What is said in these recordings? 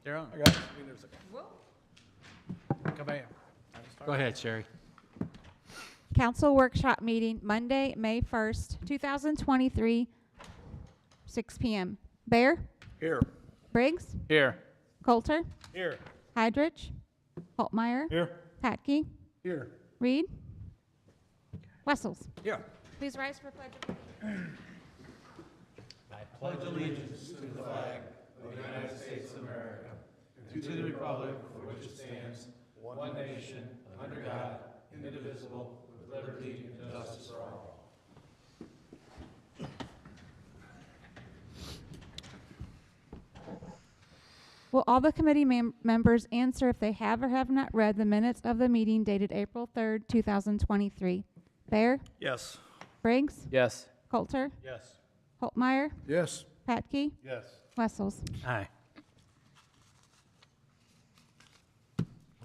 Darren? I got it. Cabello. Go ahead, Sherry. Council workshop meeting, Monday, May 1st, 2023, 6 p.m. Bear, Here. Briggs, Here. Coulter, Here. Hydrich, Holtmeyer, Here. Patke, Here. Reed, Wessels. Yeah. Please rise for pledge of allegiance. Will all the committee members answer if they have or have not read the minutes of the meeting dated April 3rd, 2023? Bear, Yes. Briggs, Yes. Coulter, Yes. Holtmeyer, Yes. Patke, Yes. Wessels. Aye.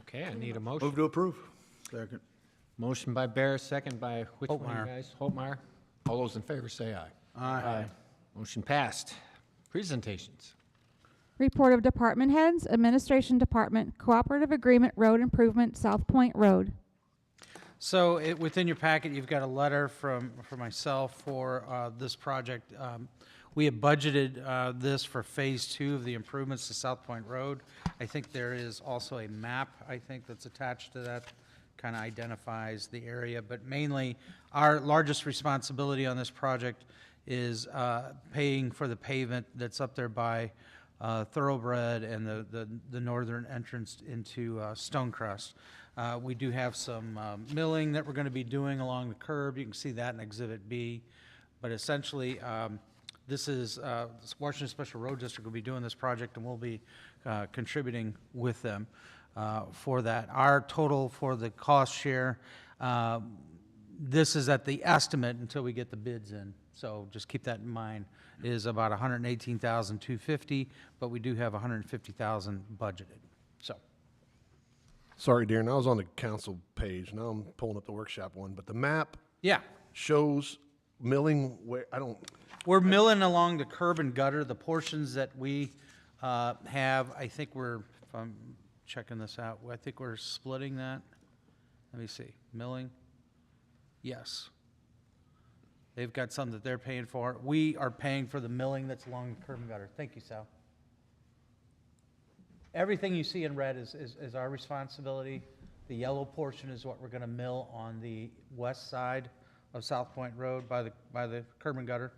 Okay, I need a motion. Move to approve. Second. Motion by Bear, second by which one of you Holtmeyer. guys? Holtmeyer. All those in favor say aye. Aye. Motion passed. Presentations. Report of department heads, Administration Department, Cooperative Agreement Road Improvement, South Point Road. So within your packet, you've got a letter from myself for this project. We have budgeted this for Phase 2 of the improvements to South Point Road. I think there is also a map, I think, that's attached to that, kind of identifies the area. But mainly, our largest responsibility on this project is paying for the pavement that's up there by Thoroughbred and the northern entrance into Stonecrest. We do have some milling that we're going to be doing along the curb. You can see that in Exhibit B. But essentially, this is, Washington Special Road District will be doing this project, and we'll be contributing with them for that. Our total for the cost share, this is at the estimate until we get the bids in. So just keep that in mind, is about $118,250, but we do have $150,000 budgeted. So, Sorry, Darren, I was on the council page. Now I'm pulling up the workshop one, but the map yeah. shows milling where, We're milling along the curb and gutter, the portions that we have, I think we're, if I'm checking this out, I think we're splitting that. Let me see, milling, yes. They've got some that they're paying for. We are paying for the milling that's along the curb and gutter. Thank you, Sal. Everything you see in red is our responsibility. The yellow portion is what we're gonna mill on the west side of South Point Road by the curb and gutter.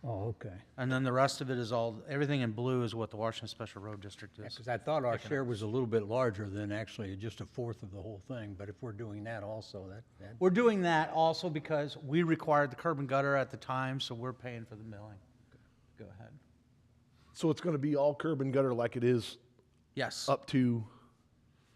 Oh, okay. And then the rest of it is all, everything in blue is what the Washington Special Road District is. Because I thought our share was a little bit larger than actually just a fourth of the whole thing, but if we're doing that also, that We're doing that also because we required the curb and gutter at the time, so we're paying for the milling. Go ahead. so it's going to be all curb and gutter like it is Yes. up to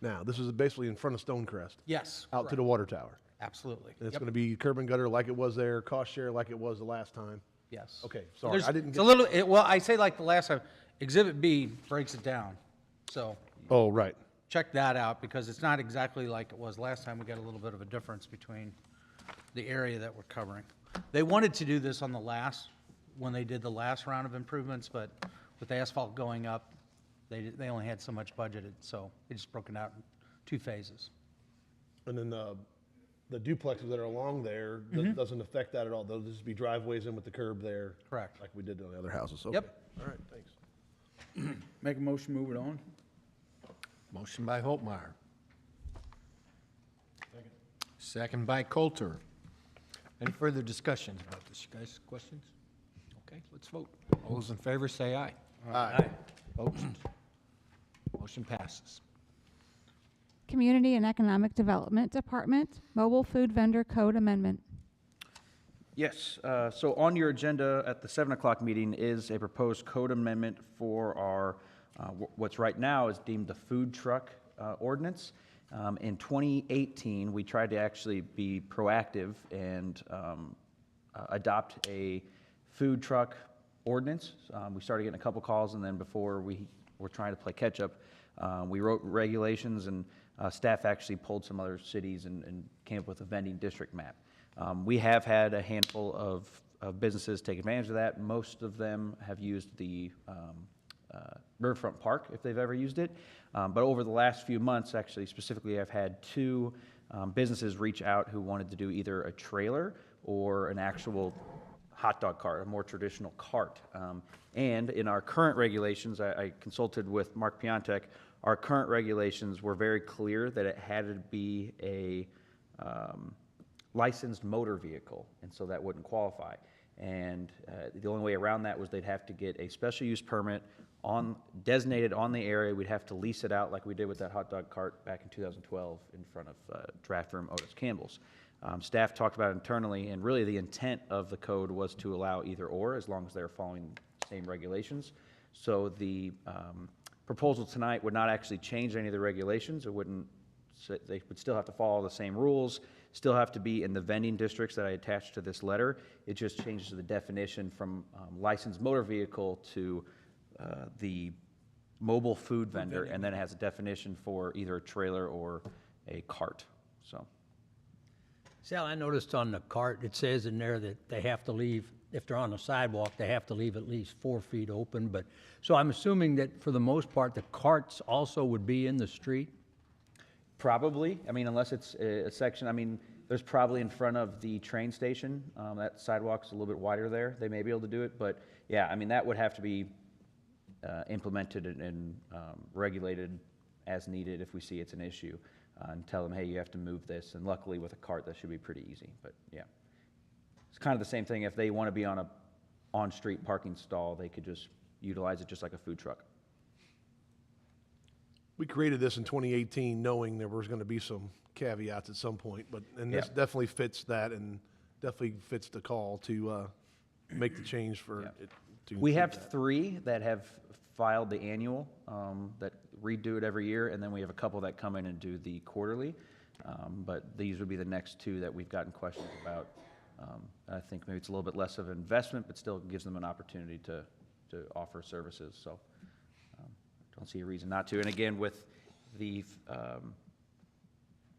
now. This is basically in front of Stonecrest, Yes. out to correct. the water tower. Absolutely. And it's Yep. going to be curb and gutter like it was there, cost share like it was the last time. Yes. Okay, sorry, There's- I didn't It's get- a little, well, I say like the last time, Exhibit B breaks it down. So Oh, right. check that out because it's not exactly like it was last time. We got a little bit of a difference between the area that we're covering. They wanted to do this on the last, when they did the last round of improvements, but with the asphalt going up, they only had so much budgeted, so they just broke it out in 2 phases. And then the duplexes that are along there, doesn't affect that at all. They'll just be driveways in with the curb there. Correct. Like we did on the other houses. Okay. Yep. All right, thanks. Make a motion, move it on. Motion by Holtmeyer. Second by Coulter. Any further discussions about this, you guys? Questions? Okay, let's vote. All those in favor say aye. Aye. Opposed? Motion passes. Community and Economic Development Department, Mobile Food Vendor Code Amendment. Yes, so on your agenda at the 7 o'clock meeting is a proposed code amendment for our, what's right now is deemed the food truck ordinance. In 2018, we tried to actually be proactive and adopt a food truck ordinance. We started getting a couple calls, and then before we were trying to play catch-up, we wrote regulations, and staff actually pulled some other cities and came up with a vending district map. We have had a handful of businesses take advantage of that. Most of them have used the Riverfront Park, if they've ever used it. But over the last few months, actually, specifically, I've had two businesses reach out who wanted to do either a trailer or an actual hot dog cart, a more traditional cart. And in our current regulations, I consulted with Mark Piontek. Our current regulations were very clear that it had to be a licensed motor vehicle, and so that wouldn't qualify. And the only way around that was they'd have to get a special use permit designated on the area. We'd have to lease it out like we did with that hot dog cart back in 2012 in front of Draft Room Otis Campbell's. Staff talked about it internally, and really the intent of the code was to allow either or, as long as they're following the same regulations. So the proposal tonight would not actually change any of the regulations. It wouldn't. They would still have to follow the same rules, still have to be in the vending districts that I attached to this letter. It just changes the definition from licensed motor vehicle to the mobile food vendor, and then it has a definition for either a trailer or a cart. So. Sal, I noticed on the cart, it says in there that they have to leave, if they're on the sidewalk, they have to leave at least 4 feet open, but, so I'm assuming that for the most part, the carts also would be in the street? Probably. I mean, unless it's a section, I mean, there's probably in front of the train station. That sidewalk's a little bit wider there. They may be able to do it, but yeah, I mean, that would have to be implemented and regulated as needed if we see it's an issue. And tell them, hey, you have to move this. And luckily with a cart, that should be pretty easy. But yeah, it's kind of the same thing. If they want to be on a on-street parking stall, they could just utilize it just like a food truck. We created this in 2018 knowing there was going to be some caveats at some point, and this Yeah. definitely fits that and definitely fits the call to make the change for it. to We include have that. 3 that have filed the annual, that redo it every year, and then we have a couple that come in and do the quarterly. But these would be the next 2 that we've gotten questions about. I think maybe it's a little bit less of an investment, but still gives them an opportunity to offer services, so don't see a reason not to. And again, with the,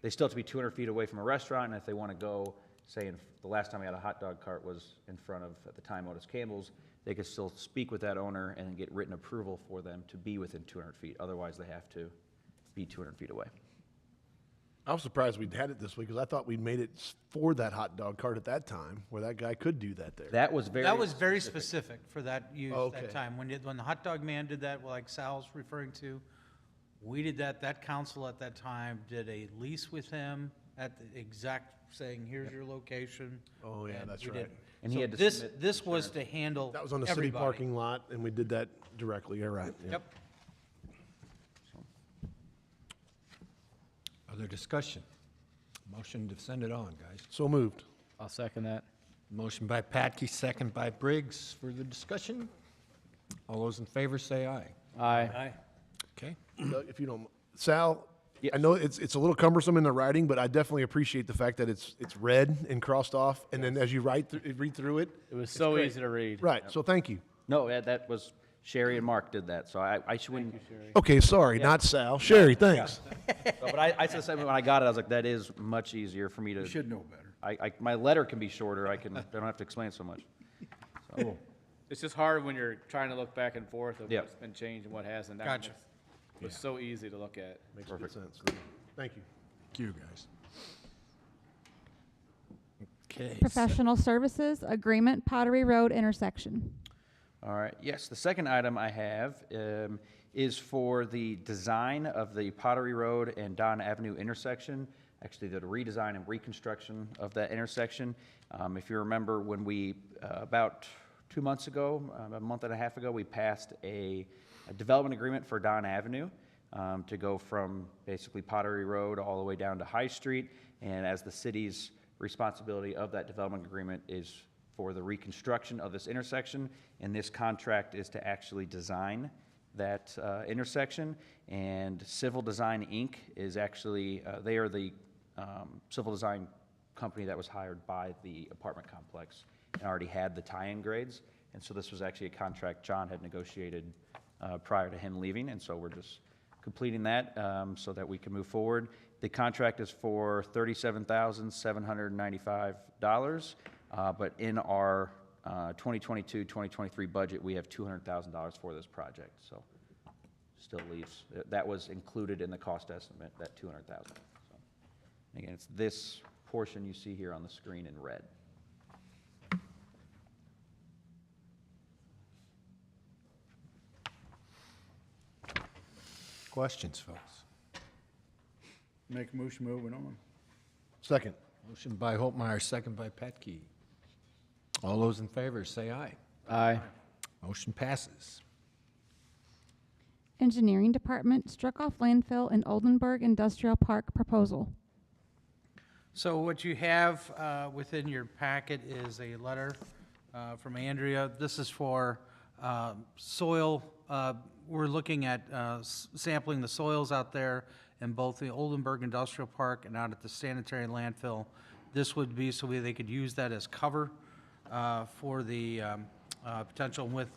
they still have to be 200 feet away from a restaurant, and if they want to go, say, the last time we had a hot dog cart was in front of, at the time, Otis Campbell's, they could still speak with that owner and get written approval for them to be within 200 feet. Otherwise, they have to be 200 feet away. I was surprised we'd had it this week because I thought we'd made it for that hot dog cart at that time where that guy could do that there. That was very specific for that use, Okay. that time. When the hot dog man did that, like Sal's referring to, we did that, that council at that time did a lease with him at the exact, saying, here's your location. Oh, yeah, and that's we right. did. And he So had to this, submit this was to handle That was on the city everybody. parking lot, and we did that directly. You're right. yeah. Yep. Other discussion? Motion to send it on, guys. So moved. I'll second that. Motion by Patke, second by Briggs. Further discussion? All those in favor say aye. Aye. Okay. Doug, if you don't, Sal, Yes. I know it's a little cumbersome in the writing, but I definitely appreciate the fact that it's red and crossed off, and then as you read through it, It was so easy to read. right. So thank you. No, that was, Sherry and Mark did that, so I shouldn't. Okay, sorry, not Sal. Sherry, thanks. But I said something when I got it, I was like, that is much easier for me to. You should know better. My letter can be shorter, I don't have to explain so much. So, It's just hard when you're trying to look back and forth of Yep. what's been changed and what hasn't. That Gotcha. was so easy to look at. Makes good sense. Thank you. Thank you, guys. Okay. Professional services agreement, Pottery Road intersection. All right, yes, the second item I have is for the design of the Pottery Road and Don Avenue intersection, actually the redesign and reconstruction of that intersection. If you remember, when we, about 2 months ago, a month and a half ago, we passed a development agreement for Don Avenue to go from basically Pottery Road all the way down to High Street, and as the city's responsibility of that development agreement is for the reconstruction of this intersection, and this contract is to actually design that intersection. And Civil Design, Inc. is actually, they are the civil design company that was hired by the apartment complex and already had the tie-in grades. And so this was actually a contract John had negotiated prior to him leaving, and so we're just completing that so that we can move forward. The contract is for $37,795, but in our 2022-2023 budget, we have $200,000 for this project. So still leaves, that was included in the cost estimate, that 200,000. So, again, it's this portion you see here on the screen in red. Questions, folks? Make a motion moving on. Second. Motion by Holtmeyer, second by Petke. All those in favor, say aye. Aye. Motion passes. Engineering Department struck off landfill in Oldenburg Industrial Park proposal. So what you have within your packet is a letter from Andrea. This is for soil. We're looking at sampling the soils out there in both the Oldenburg Industrial Park and out at the sanitary landfill. This would be so they could use that as cover for the potential with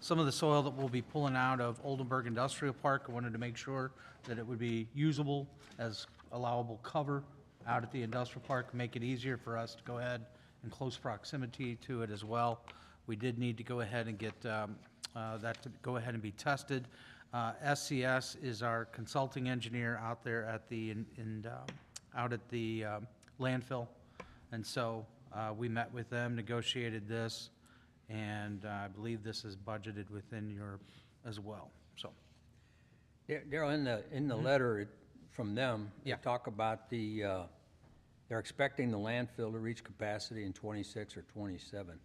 some of the soil that we'll be pulling out of Oldenburg Industrial Park. I wanted to make sure that it would be usable as allowable cover out at the industrial park, make it easier for us to go ahead in close proximity to it as well. We did need to go ahead and get that to go ahead and be tested. SCS is our consulting engineer out there at the out at the landfill, and so we met with them, negotiated this, and I believe this is budgeted within your as well. So Darrell, in the letter from them, they Yeah. talk about they're expecting the landfill to reach capacity in 26 or 27.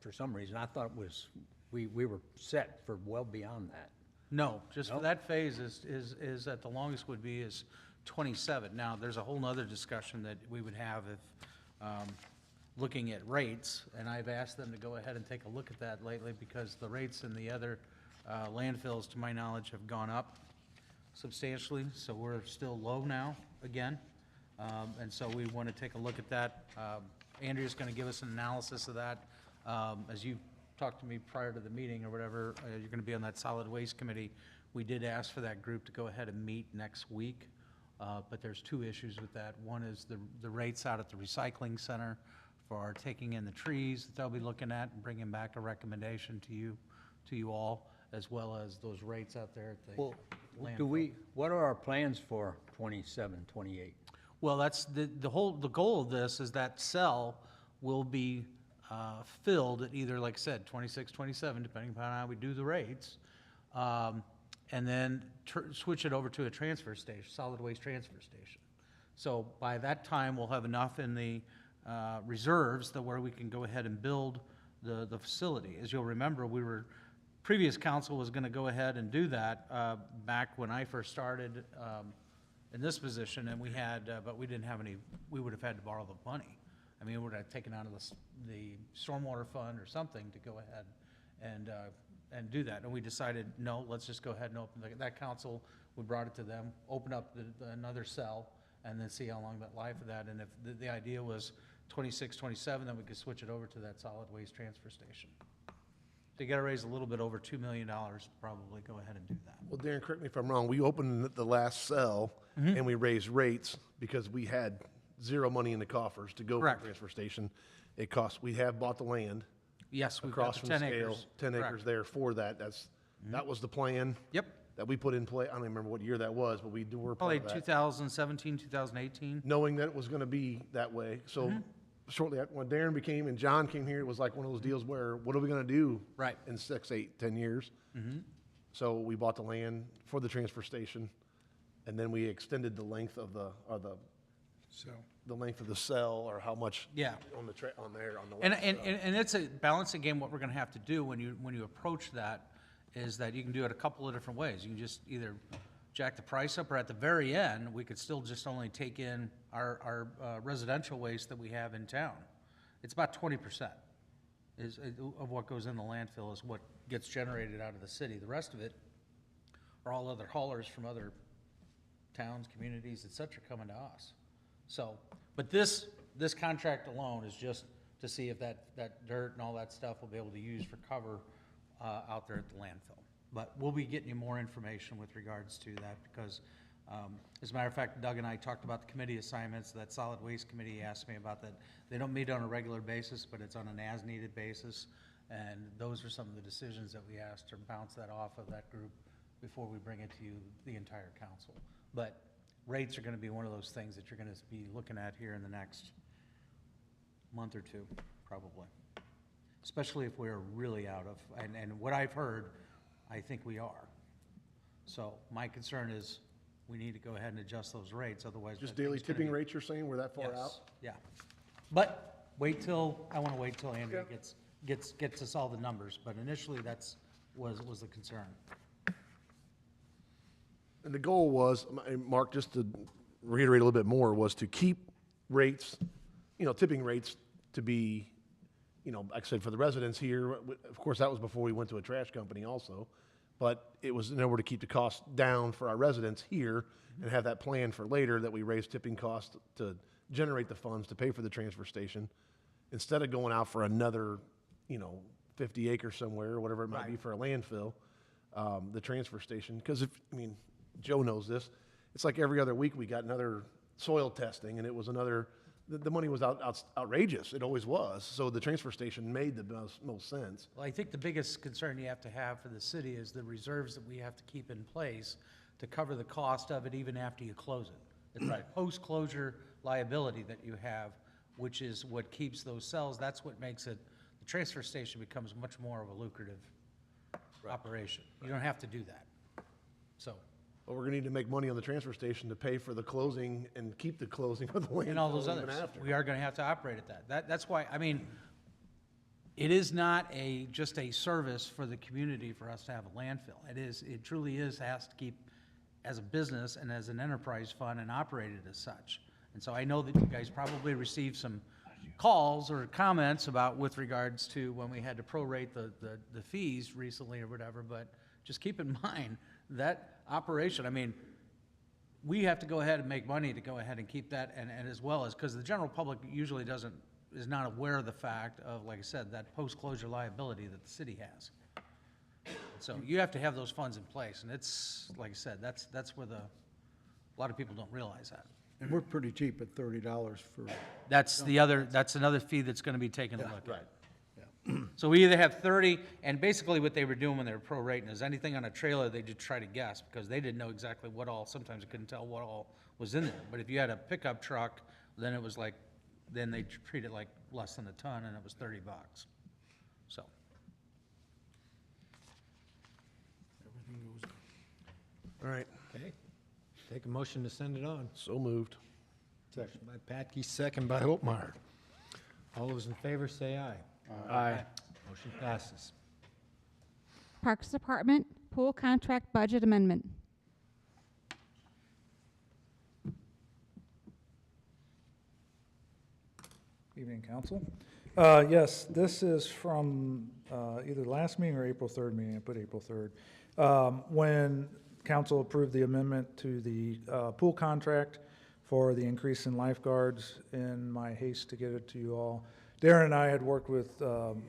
For some reason, I thought it was, we were set for well beyond that. no, just for Nope. that phase is at the longest would be is 27. Now, there's a whole nother discussion that we would have if looking at rates, and I've asked them to go ahead and take a look at that lately because the rates in the other landfills, to my knowledge, have gone up substantially, so we're still low now again. And so we want to take a look at that. Andrea's going to give us an analysis of that. As you talked to me prior to the meeting or whatever, you're going to be on that solid waste committee. We did ask for that group to go ahead and meet next week, but there's two issues with that. One is the rates out at the recycling center for taking in the trees that they'll be looking at and bringing back a recommendation to you all, as well as those rates out there at the Well, landfill. what are our plans for 27, 28? Well, that's the goal of this is that cell will be filled at either, like I said, 26, 27, depending upon how we do the rates, and then switch it over to a transfer station, solid waste transfer station. So by that time, we'll have enough in the reserves that where we can go ahead and build the facility. As you'll remember, previous council was gonna go ahead and do that back when I first started in this position, and we had, but we didn't have any, we would have had to borrow the money. I mean, we would have taken out of the stormwater fund or something to go ahead and do that. And we decided, no, let's just go ahead and open, that council, we brought it to them, open up another cell, and then see how long that life of that. And if the idea was 26, 27, then we could switch it over to that solid waste transfer station. So you gotta raise a little bit over $2 million to probably go ahead and do that. Well, Darren, correct me if I'm wrong, we opened the last cell and we raised rates because we had zero money in the coffers to go for Correct. the transfer station. We have bought the land Yes, we've across got from the the 10 scale, acres. 10 Correct. acres there for that. That was the plan Yep, that we put in play. I don't even remember what year that was, but we were part probably of that. 2017, 2018. Knowing that it was gonna be that way. So shortly after, when Darren became and John came here, it was like one of those deals where, what are we gonna do? Right. In 6, 8, 10 years? So we bought the land for the transfer station, and then we extended the length of the length of the cell, or how much Yeah. on the on the And, last and, cell. and it's a balancing game. What we're gonna have to do when you approach that is that you can do it a couple of different ways. You can just either jack the price up, or at the very end, we could still just only take in our residential waste that we have in town. It's about 20% of what goes in the landfill is what gets generated out of the city. The rest of it are all other haulers from other towns, communities, et cetera, coming to us. So, but this contract alone is just to see if that dirt and all that stuff will be able to use for cover out there at the landfill. But we'll be getting you more information with regards to that because, as a matter of fact, Doug and I talked about the committee assignments. That solid waste committee asked me about that. They don't meet on a regular basis, but it's on an as-needed basis. And those are some of the decisions that we asked to bounce that off of that group before we bring it to you, the entire council. But rates are gonna be one of those things that you're gonna be looking at here in the next month or two, probably. Especially if we're really out of, and what I've heard, I think we are. So my concern is we need to go ahead and adjust those rates, otherwise. Just that daily thing's gonna tipping be- rates, you're saying, we're that far Yes, out? yeah. But I wanna wait till Andrea gets us all the numbers, but initially was the concern. And the goal was, and Mark, just to reiterate a little bit more, was to keep rates, tipping rates to be, like I said, for the residents here, of course, that was before we went to a trash company also, but it was in order to keep the cost down for our residents here and have that plan for later, that we raise tipping costs to generate the funds to pay for the transfer station, instead of going out for another, 50 acres somewhere, or whatever it might be for a landfill, the transfer station. Because Joe knows this, it's like every other week we got another soil testing, and it was another, the money was outrageous. It always was. So the transfer station made the most sense. Well, I think the biggest concern you have to have for the city is the reserves that we have to keep in place to cover the cost of it even after you close it. It's that post-closure liability that you have, which is what keeps those cells, that's what makes it, the transfer station becomes much more of a lucrative operation. You don't have to do that. So, But we're gonna need to make money on the transfer station to pay for the closing and keep the closing of the landfill and all those even others, after. we are gonna have to operate at that. That's why, it is not just a service for the community for us to have a landfill. It truly has to keep as a business and as an enterprise fund and operated as such. And so I know that you guys probably received some calls or comments with regards to when we had to prorate the fees recently or whatever, but just keep in mind that operation, we have to go ahead and make money to go ahead and keep that, and as well as, because the general public usually is not aware of the fact of, like I said, that post-closure liability that the city has. So you have to have those funds in place, and it's, like I said, that's where a lot of people don't realize that. And we're pretty cheap at $30 for, That's another fee that's gonna be taken a look at. yeah. So we either have 30, and basically what they were doing when they were prorating is anything on a trailer, they just try to guess, because they didn't know exactly what all, sometimes they couldn't tell what all was in there. But if you had a pickup truck, then it was like, then they treat it like less than a ton, and it was $30. So, All right, Okay. Take a motion to send it on. so moved. Motion by Patke, second by Hopmeyer. All those in favor say aye. Aye. Motion passes. Parks Department Pool Contract Budget Amendment. Evening, council. Yes, this is from either last meeting or April 3rd meeting. I put April 3rd. When council approved the amendment to the pool contract for the increase in lifeguards, in my haste to get it to you all, Darren and I had worked with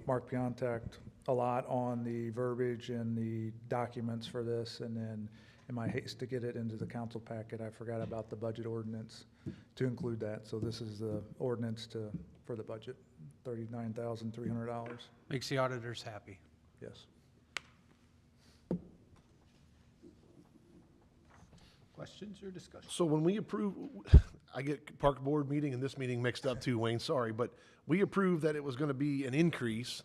Mark Piontek a lot on the verbiage and the documents for this, and then in my haste to get it into the council packet, I forgot about the budget ordinance to include that. So this is the ordinance for the budget, $39,300. makes the auditors happy. Yes. Questions or discussion? So when we approve, I get park board meeting and this meeting mixed up too, Wayne, sorry, but we approved that it was gonna be an increase.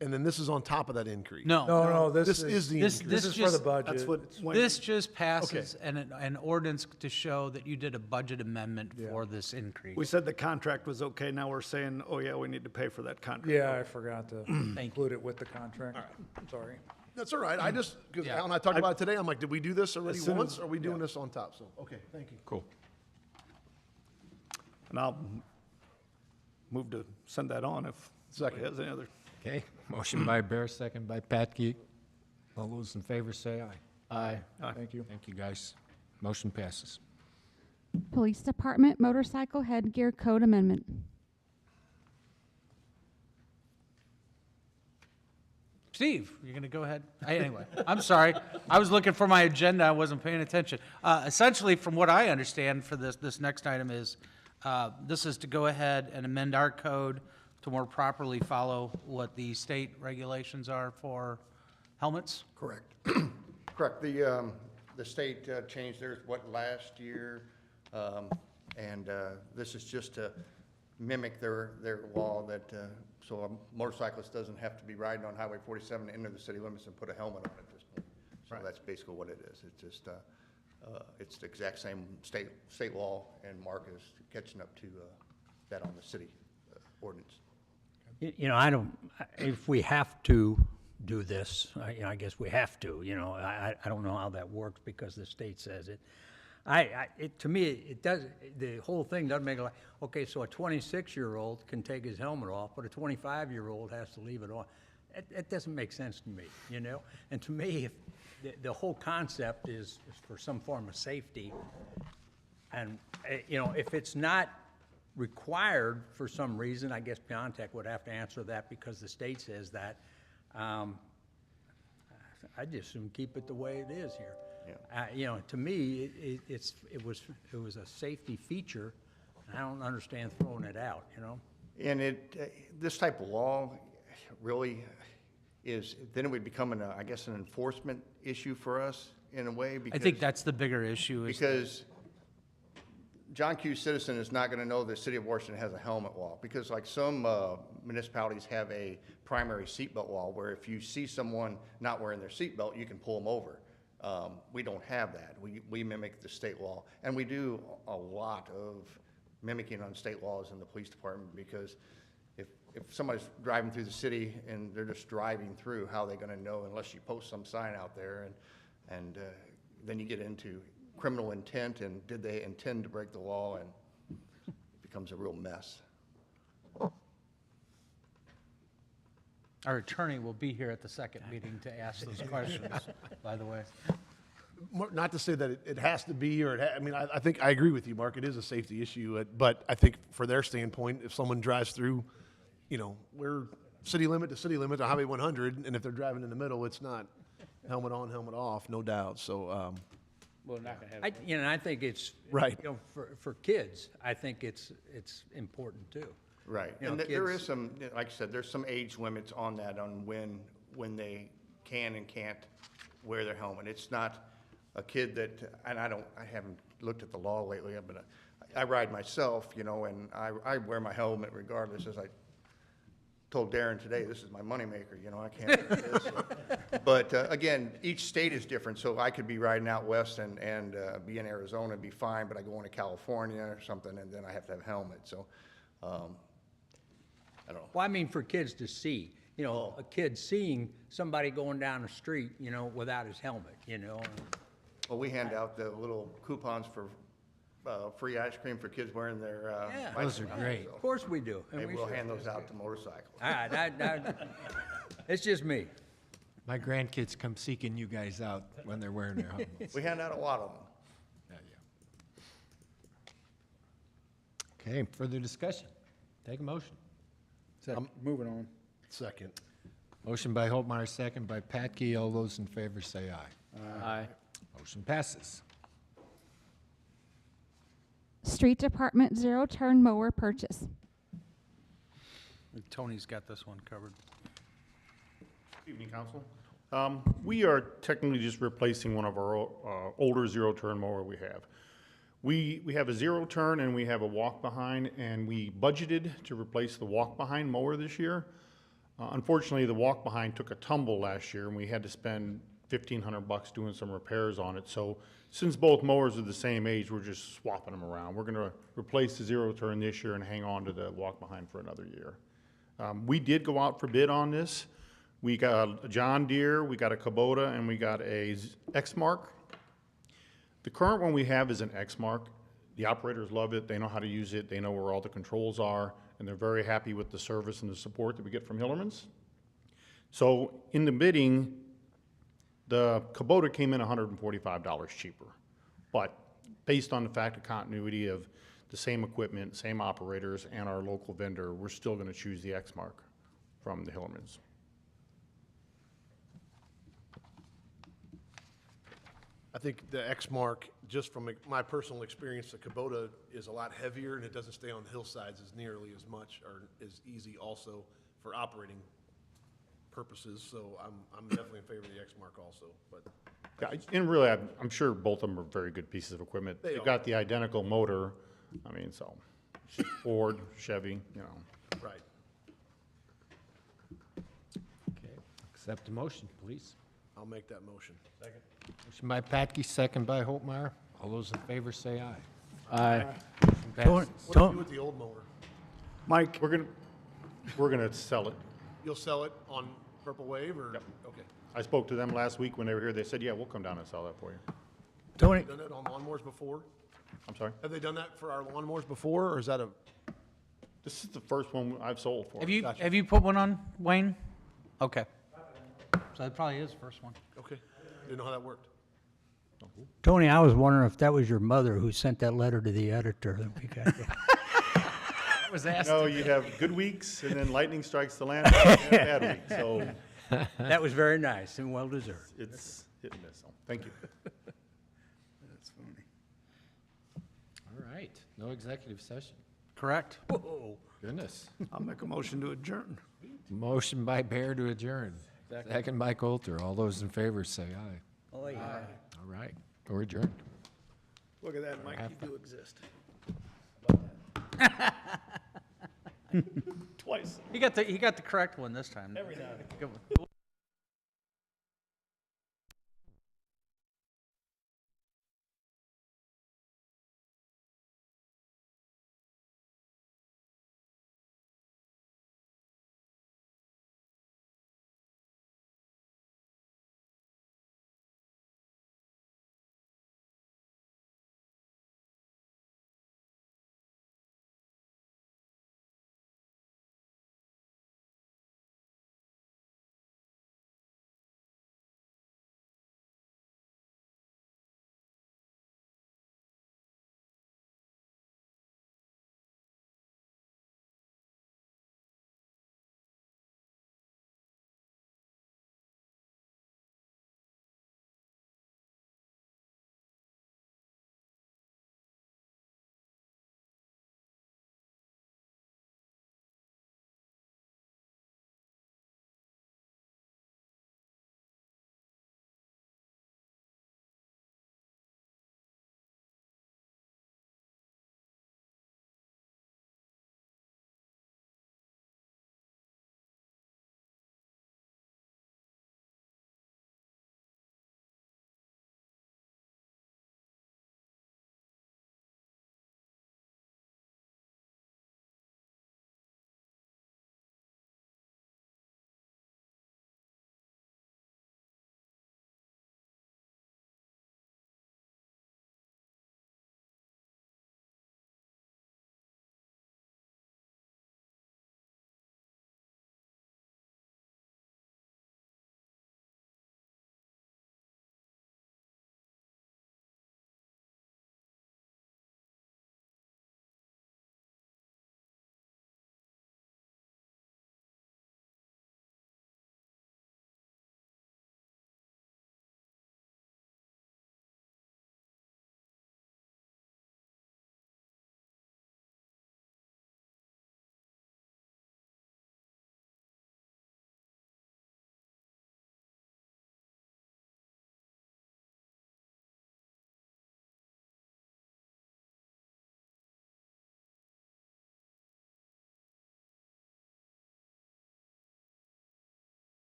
And then this is on top of that increase. No, This is the this- increase. This is for the just- budget. That's what It's- Wayne- This just passes an ordinance to show that you did a budget amendment Yeah. for this increase. We said the contract was okay, now we're saying, oh yeah, we need to pay for that contract. Yeah, I forgot to you. include it with the contract. Sorry. That's all right, I just, because Yeah. Al and I talked about it today, I'm like, did we do this already As soon once, as- or are we doing this on top? So, okay, thank you. Cool. And I'll move to send that on if somebody Second. has any other. Okay, motion by Bear, second by Patke. All those in favor say aye. Aye. Thank you. Thank you, guys. Motion passes. Police Department Motorcycle Headgear Code Amendment. Steve, you're gonna go ahead? Anyway, I'm sorry. I was looking for my agenda. I wasn't paying attention. Essentially, from what I understand for this next item is, this is to go ahead and amend our code to more properly follow what the state regulations are for helmets? Correct. Correct. The state changed theirs, last year? And this is just to mimic their law that, so a motorcyclist doesn't have to be riding on Highway 47 to enter the city limits and put a helmet on at this point. So that's basically what it is. It's just, it's the exact same state law, and Mark is catching up to that on the city ordinance. You know, I don't, if we have to do this, I guess we have to, I don't know how that works because the state says it. To me, it does, the whole thing doesn't make it like, okay, so a 26-year-old can take his helmet off, but a 25-year-old has to leave it on. It doesn't make sense to me, And to me, if the whole concept is for some form of safety, and, if it's not required for some reason, I guess Piontech would have to answer that because the state says that. I'd just soon keep it the way it is here. Yeah. To me, it was a safety feature, and I don't understand throwing it out, And this type of law really is, then it would become an enforcement issue for us in a way. I think that's the bigger issue. Because John Q. Citizen is not going to know the city of Washington has a helmet law, because like some municipalities have a primary seatbelt law where if you see someone not wearing their seatbelt, you can pull them over. We don't have that. We mimic the state law, and we do a lot of mimicking on state laws in the police department, because if somebody's driving through the city and they're just driving through, how are they going to know unless you post some sign out there? And then you get into criminal intent, and did they intend to break the law, and it becomes a real mess. Our attorney will be here at the second meeting to ask those questions, by the way. Not to say that it has to be, or I think I agree with you, Mark. It is a safety issue, but I think for their standpoint, if someone drives through, we're city limit to city limit to Highway 100, and if they're driving in the middle, it's not helmet on, helmet off, no doubt. So, Well, not gonna have. I think it's, Right. For kids, I think it's important too. Right, and there is some, like I said, there's some age limits on that, on when they can and can't wear their helmet. It's not a kid that, and I haven't looked at the law lately, but I ride myself, and I wear my helmet regardless. As I told Darren today, this is my moneymaker, I can't do this. But again, each state is different, so I could be riding out west and be in Arizona and be fine, but I go into California or something, and then I have to have a helmet. So I don't know. Well, I mean, for kids to see, a kid seeing somebody going down the street, without his helmet, Well, we hand out the little coupons for free ice cream for kids wearing their Yeah. Those are great. Of course we do. and Maybe we we'll should. hand those out to motorcycles. All right, it's just me. My grandkids come seeking you guys out when they're wearing their helmets. We hand out a lot of them. Okay, further discussion? Take a motion. Moving on. second. Motion by Holtmeyer, second by Patke. All those in favor say aye. Aye. Motion passes. Street Department zero-turn mower purchase. Tony's got this one covered. Evening, council. We are technically just replacing one of our older zero-turn mower we have. We have a zero-turn and we have a walk-behind, and we budgeted to replace the walk-behind mower this year. Unfortunately, the walk-behind took a tumble last year, and we had to spend $1,500 doing some repairs on it. So since both mowers are the same age, we're just swapping them around. We're going to replace the zero-turn this year and hang on to the walk-behind for another year. We did go out for bid on this. We got a John Deere, we got a Kubota, and we got a Exmark. The current one we have is an Exmark. The operators love it, they know how to use it, they know where all the controls are, and they're very happy with the service and the support that we get from Hillerman's. So in the bidding, the Kubota came in $145 cheaper. But based on the fact of continuity of the same equipment, same operators, and our local vendor, we're still gonna choose the Exmark from the Hillerman's. I think the X mark, just from my personal experience, the Kubota is a lot heavier and it doesn't stay on the hillsides as nearly as much or as easy also for operating purposes. So I'm definitely in favor of the X mark also, but. Yeah, and really, I'm sure both of them are very good pieces of equipment. They They've are. got the identical motor, I mean, so, Ford, Chevy, you know. Right. Okay. Accept the motion, please. I'll make that motion. Motion by Patke, second by Holtmeyer. All those in favor say aye. Aye. Passes. What do you do with the old mower? Mike? We're gonna sell it. You'll sell it on Purple Wave or? Yep. Okay. I spoke to them last week when they were here. They said, yeah, we'll come down and sell that for you. Tony, Done that on lawnmowers before? I'm sorry? Have they done that for our lawnmowers before, or is that a? This is the first one I've sold for. Have you put one on, Wayne? Okay. So it probably is the first one. Okay. Didn't know how that worked. Tony, I was wondering if that was your mother who sent that letter to the editor that we got. Was asked. No, you have good weeks, and then lightning strikes the land, and you have bad weeks. So That was very nice and well deserved. it's hit and miss. So, thank you. That's funny. All right, no executive session. Correct? Whoa. Goodness. I'll make a motion to adjourn. Motion by Bear to adjourn. Second by Coulter. All those in favor say aye. Oh, yeah. All right, we're adjourned. Look at that, Mike, you do exist. Twice. He got the correct one this time. Every now and then.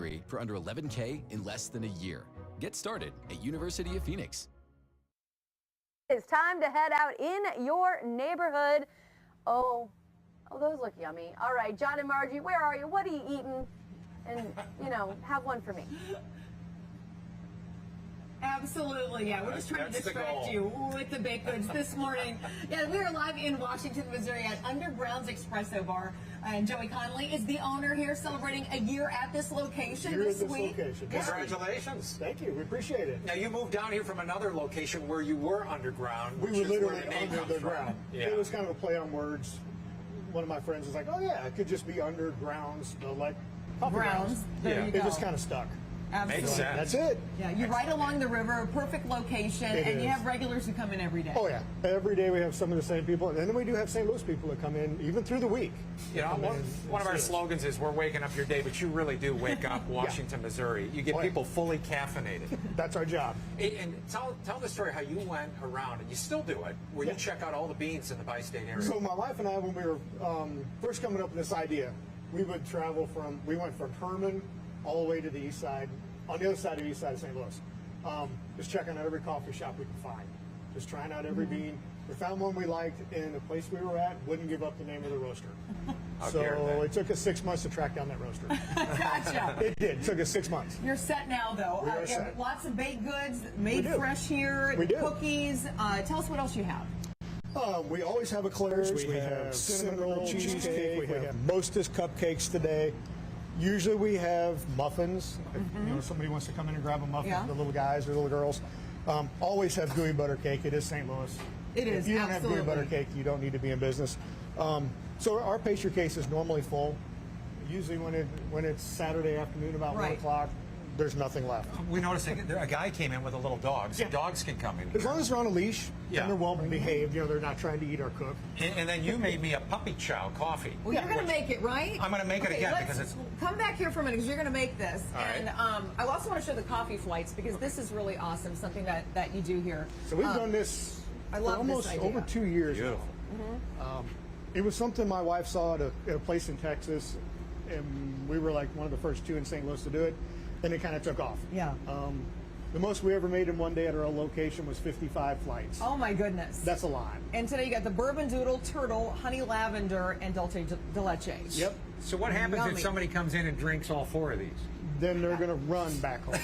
degree for under $11K in less than a year. Get started at University of Phoenix. It's time to head out in your neighborhood. Oh, those look yummy. All right, John and Margie, where are you? What are you eating? And, have one for me. Absolutely, yeah. We're just trying to distract you with the baked goods this morning. Yeah, we are live in Washington, Missouri at Underground's Espresso Bar. And Joey Connolly is the owner here, celebrating a year at this location this week. Congratulations. Thank you. We appreciate it. Now, you moved down here from another location where you were underground. We which were is where literally the name under comes the from. ground. Yeah. It was kind of a play on words. One of my friends was like, oh, yeah, it could just be undergrounds, like coffee Grounds. There you It go. just kind of stuck. Absolutely. Makes sense. That's it. Yeah, you're right along the river, a perfect location, It and you is. have regulars who come in every day. Oh, yeah. Every day we have some of the same people. And then we do have St. Louis people that come in, even through the week. You know, Come in one of our and see us. slogans is we're waking up your day, but you really do wake up Washington, Missouri. You get Oh, yeah. people fully caffeinated. That's our job. And tell the story how you went around, and you still do it, where you check out all the beans in the bi-state area. So my wife and I, when we were first coming up with this idea, we went from Herman all the way to the east side, on the other side of the east side of St. Louis. Just checking out every coffee shop we could find. Just trying out every bean. We found one we liked, and the place we were at wouldn't give up the name of the roaster. So it took us 6 months to track down that roaster. Gotcha. It did. It took us 6 months. You're set now, though. We are You have set. lots of baked goods made We do. fresh here. We do. Cookies. Tell us what else you have. We always have eclairs. We have cinnamon roll cheesecake. We have Mostess cupcakes today. Usually we have muffins. If somebody wants to come in and grab a muffin, Yeah. the little guys or little girls. Always have gooey butter cake. It is St. Louis. It is, If you don't have gooey butter absolutely. cake, you don't need to be in business. So our pastry case is normally full. Usually when it's Saturday afternoon about 1 Right. o'clock, there's nothing left. We noticed a guy came in with a little dog. So Yeah. dogs can come in. As long as they're on a leash Yeah. and they're well behaved, they're not trying to eat or cook. And then you made me a puppy chow coffee. Well, you're going to make it, right? I'm gonna make it again let's because it's- Come back here for a minute because you're going to make this. All right. And I also want to show the coffee flights because this is really awesome, something that you do here. So we've done this I for love this almost idea. over 2 years now. Mhm. It was something my wife saw at a place in Texas, and we were like one of the first two in St. Louis to do it, and it kind of took off. Yeah. The most we ever made in one day at our own location was 55 flights. Oh my goodness. That's a lot. And today you got the bourbon doodle, turtle, honey lavender, and dulce de leche. Yep. So what happens Yummy. if somebody comes in and drinks all 4 of these? Then they're going to run back home.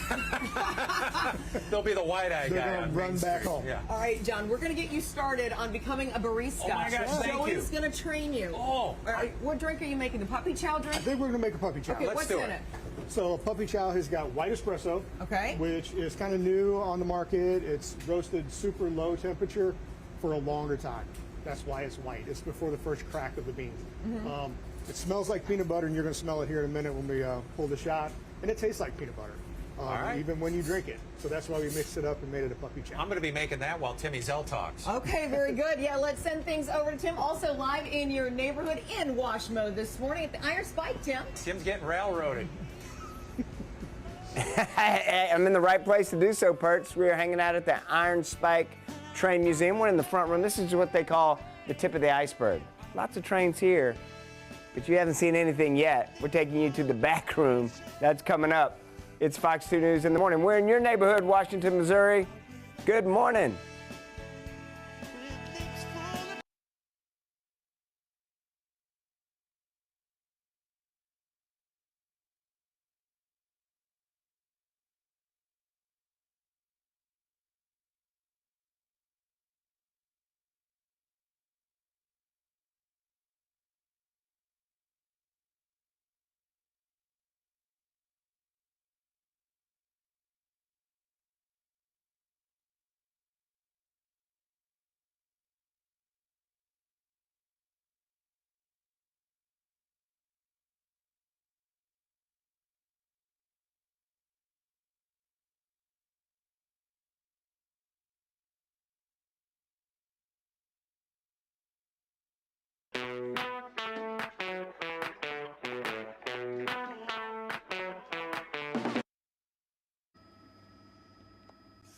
They'll be the wide-eyed They're guy gonna on run Main back Street. home. Yeah. All right, John, we're going to get you started on becoming a barista. Oh my gosh, thank Joey's you. going to train you. Oh. All right, what drink are you making? The puppy chow I drink? think we're going to make a puppy chow. Okay, what's do in it. it? So puppy chow has got white espresso, Okay. which is kind of new on the market. It's roasted super low temperature for a longer time. That's why it's white. It's before the first crack of the beans. It smells like peanut butter, and you're going to smell it here in a minute when we pull the shot. And it tastes like peanut butter, right. even when you drink it. So that's why we mixed it up and made it a puppy chow. I'm going to be making that while Timmy Zell talks. Okay, very good. Yeah, let's send things over to Tim. Also live in your neighborhood in Wash Mode this morning at the Iron Spike, Tim. Tim's getting railroaded. I'm in the right place to do so, Perks. We are hanging out at the Iron Spike Train Museum. We're in the front room. This is what they call the tip of the iceberg. Lots of trains here, but you haven't seen anything yet. We're taking you to the back room. That's coming up. It's Fox 2 News in the morning. We're in your neighborhood, Washington, Missouri. Good morning.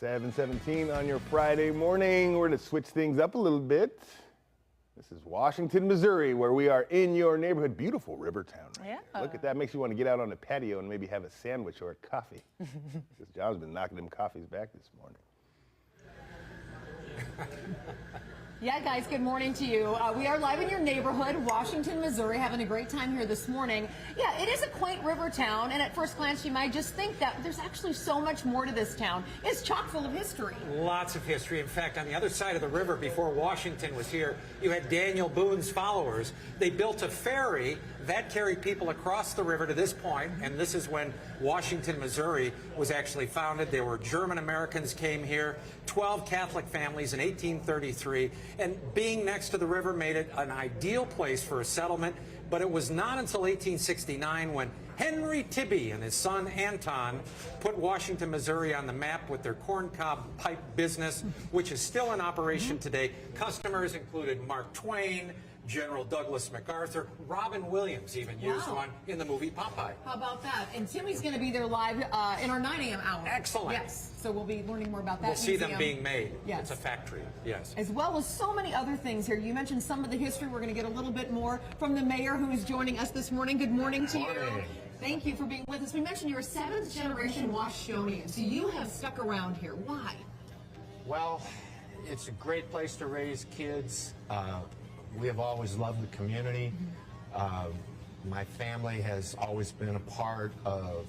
$7:17 on your Friday morning. We're going to switch things up a little bit. This is Washington, Missouri, where we are in your neighborhood. Beautiful Rivertown right Yeah. there. Look at that. Makes you want to get out on the patio and maybe have a sandwich or a coffee. Because John's been knocking them coffees back this morning. Yeah, guys, good morning to you. We are live in your neighborhood, Washington, Missouri, having a great time here this morning. Yeah, it is a quaint river town, and at first glance, you might just think that there's actually so much more to this town. It's chock full of history. Lots of history. In fact, on the other side of the river, before Washington was here, you had Daniel Boone's followers. They built a ferry that carried people across the river to this point, and this is when Washington, Missouri was actually founded. There were German Americans came here, 12 Catholic families in 1833, and being next to the river made it an ideal place for a settlement. But it was not until 1869 when Henry Tibby and his son Anton put Washington, Missouri on the map with their corncob pipe business, which is still in operation today. Customers included Mark Twain, General Douglas MacArthur, Robin Williams even used one in the movie Popeye. How about that? And Timmy's going to be there live in our 9 a.m. hour. Excellent. Yes, so we'll be learning more about that. We'll see them museum. being made. Yes. It's a factory, yes. As well as so many other things here. You mentioned some of the history. We're going to get a little bit more from the mayor who is joining us this morning. Good morning to you. Thank you for being with us. We mentioned you're a 7th generation Washingtonian, so you have stuck around here. Why? Well, it's a great place to raise kids. We have always loved the community. My family has always been a part of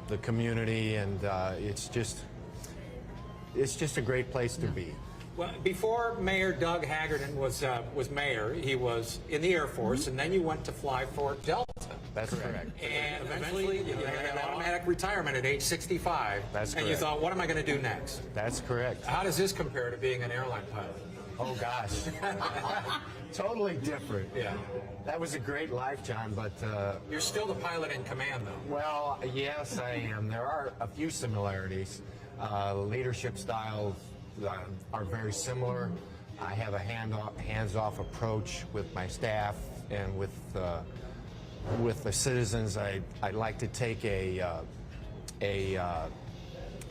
the community, and it's just a great place to be. Well, before Mayor Doug Haggerty was mayor, he was in the Air Force, and then you went to fly for Delta. That's correct. And eventually, you had automatic retirement at age 65. That's And you correct. thought, what am I going to do next? That's correct. How does this compare to being an airline pilot? Oh, gosh. Totally different. Yeah. That was a great life, John, but... You're still the pilot in command, though. Well, yes, I am. There are a few similarities. Leadership styles are very similar. I have a hands-off approach with my staff and with the citizens. I like to take a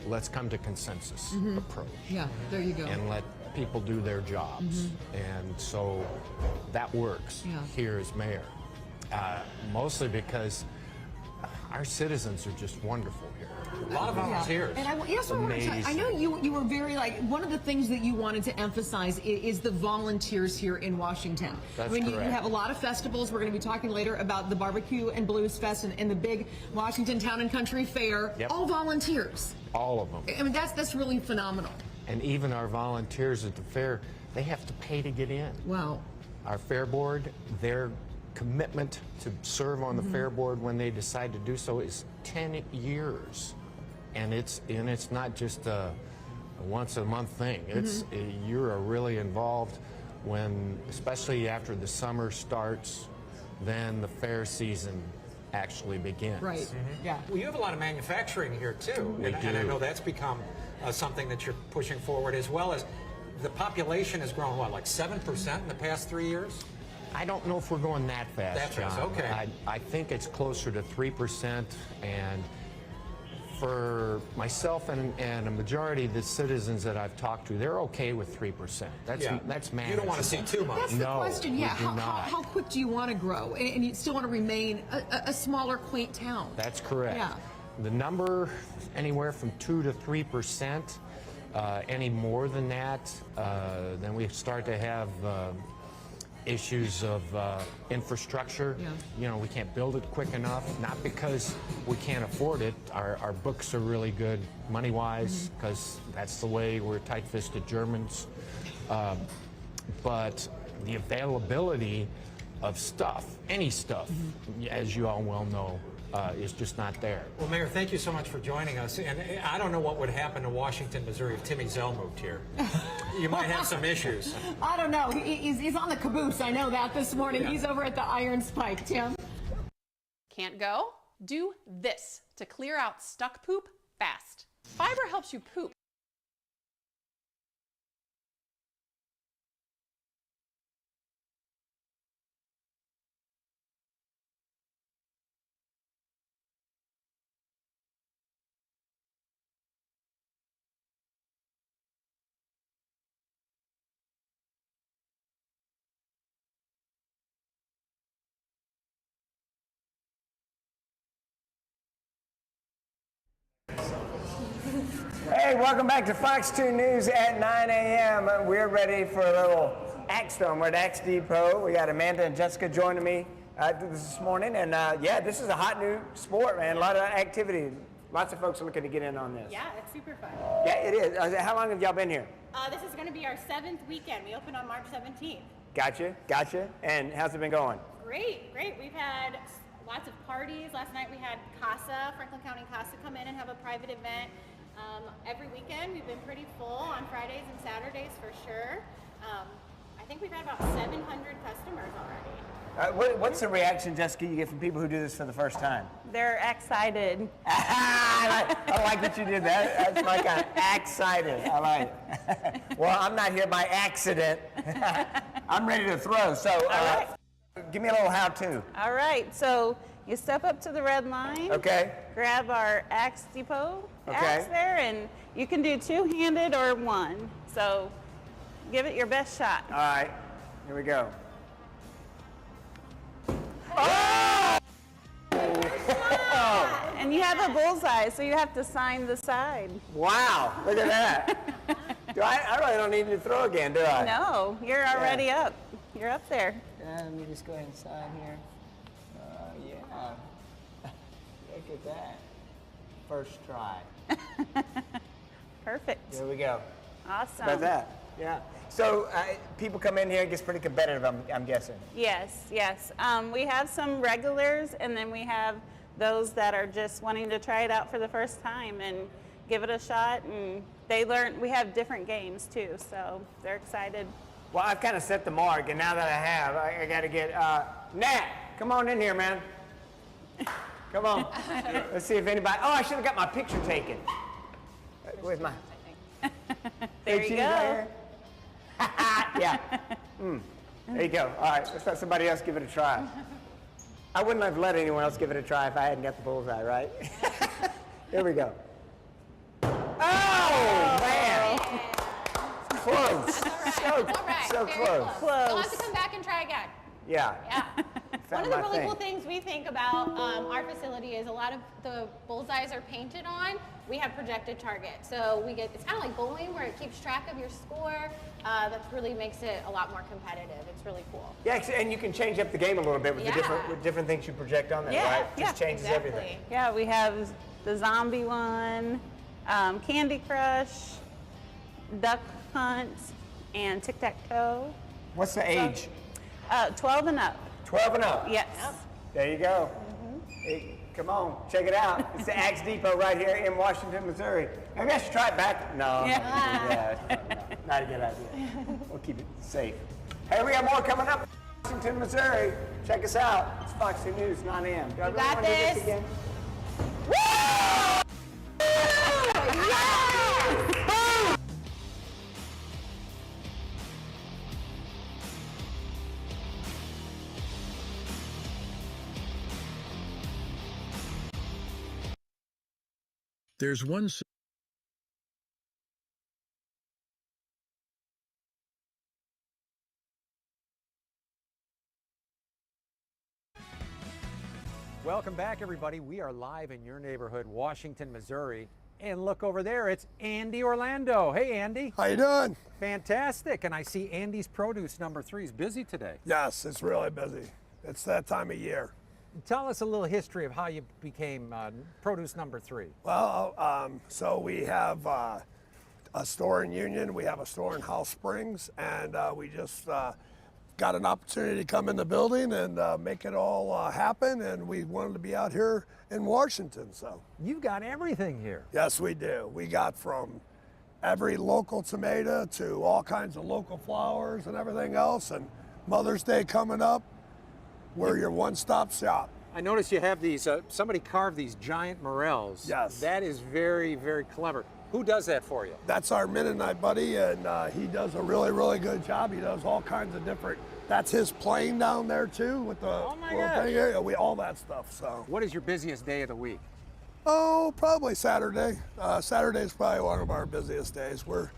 let's come to consensus approach. Yeah, there you go. And let people do their jobs. And so that works here as mayor. Mostly because our citizens are just wonderful here. A lot of volunteers. And I know you were very, one of the things that you wanted to emphasize is the volunteers here in Washington. That's You correct. have a lot of festivals. We're going to be talking later about the Barbecue and Blues Fest and the big Washington Town and Country Fair. Yep. All volunteers. All of them. I mean, that's really phenomenal. And even our volunteers at the fair, they have to pay to get in. Wow. Our fair board, their commitment to serve on the fair board when they decide to do so is 10 years. And it's not just a once a month thing. It's you're really involved when, especially after the summer starts, then the fair season actually begins. Right. Yeah. Well, you have a lot of manufacturing here, too. We And I do. know that's become something that you're pushing forward, as well as the population has grown, what, like 7% in the past 3 years? I don't know if we're going that fast, That fast, John. okay. I think it's closer to 3%, and for myself and a majority of the citizens that I've talked to, they're okay with 3%. That's Yeah. that's You manageable. don't want to see too much. That's the No, question, we yeah. do How not. quick do you want to grow? And you still want to remain a smaller, quaint town. That's correct. Yeah. The number, anywhere from 2 to 3%. Any more than that, then we start to have issues of infrastructure. Yeah. You know, we can't build it quick enough, not because we can't afford it. Our books are really good money-wise, because that's the way we're tight-fisted Germans. But the availability of stuff, any stuff, as you all well know, is just not there. Well, Mayor, thank you so much for joining us. And I don't know what would happen to Washington, Missouri if Timmy Zell moved here. You might have some issues. I don't know. He's on the caboose. I know that this morning. Yeah. He's over at the Iron Spike. Tim? Can't go? Do this to clear out stuck poop fast. Fiber helps you poop Hey, welcome back to Fox 2 News at 9 a.m. We're ready for a little Axe Storm. We're at Axe Depot. We got Amanda and Jessica joining me this morning. And yeah, this is a hot new sport, man. A lot of activity. Lots of folks are looking to get in on this. Yeah, it's super fun. Yeah, it is. How long have y'all been here? This is going to be our 7th weekend. We opened on March 17th. Gotcha. And how's it been going? Great. We've had lots of parties. Last night we had CASA, Franklin County CASA, come in and have a private event. Every weekend we've been pretty full on Fridays and Saturdays for sure. I think we've had about 700 customers already. What's the reaction, Jessica, you get from people who do this for the first time? They're excited. I like that you did that. That's my kind. Excited. I like it. Well, I'm not here by accident. I'm ready to throw. So give me a little how-to. All right, so you step up to the red line. Okay. Grab our Axe Depot Okay. axe there, and you can do two-handed or one. So give it your best shot. All right. Here we go. And you have a bullseye, so you have to sign the side. Wow. Look at that. I really don't need to throw again, do I? No, you're already up. You're up there. Let me just go ahead and sign here. Yeah. Look at that. First try. Perfect. There we go. Awesome. About that. Yeah. So people come in here, it gets pretty competitive, I'm guessing. Yes. We have some regulars, and then we have those that are just wanting to try it out for the first time and give it a shot. And they learn. We have different games too, so they're excited. Well, I've kind of set the mark, and now that I have, I got to get Nat. Come on in here, man. Come on. Let's see if anybody. Oh, I should have got my picture taken. Where's my? There you go. Yeah. There you go. All right, let's let somebody else give it a try. I wouldn't have let anyone else give it a try if I hadn't got the bullseye, right? Here we go. Oh, man. Close. All right. So Very close. You'll have to come back and try again. Yeah. One of the really cool things we think about our facility is a lot of the bullseyes are painted on. We have projected target. So it's kind of like bowling where it keeps track of your score. That really makes it a lot more competitive. It's really cool. Yeah, and you can change up the game a little bit with the different things you project on there, right? Just changes everything. Yeah, we have the zombie one, Candy Crush, Duck Hunt, and Tic-Tac-Toe. What's the age? 12 and up. 12 and up? Yes. There you go. Hey, come on, check it out. It's the Axe Depot right here in Washington, Missouri. Maybe I should try it back. No, not a good idea. We'll keep it safe. Hey, we got more coming up. Washington, Missouri. Check us out. It's Fox 2 News, 9 a.m. Do I really got want to do this. this again? There's one. Welcome back, everybody. We are live in your neighborhood, Washington, Missouri. And look over there, it's Andy Orlando. Hey, Andy. How you doing? Fantastic. And I see Andy's Produce #3 is busy today. Yes, it's really busy. It's that time of year. Tell us a little history of how you became Produce #3. Well, so we have a store in Union, we have a store in House Springs, and we just got an opportunity to come in the building and make it all happen, and we wanted to be out here in Washington, so. You've got everything here. Yes, we do. We got from every local tomato to all kinds of local flowers and everything else, and Mother's Day coming up. We're your one-stop shop. I notice you have these, somebody carved these giant morels. Yes. That is very, very clever. Who does that for you? That's our Mennonite buddy, and he does a really, really good job. He does all kinds of different, that's his plane down there too with the little thing here. All that stuff, so. What is your busiest day of the week? Oh, probably Saturday. Saturday is probably one of our busiest days where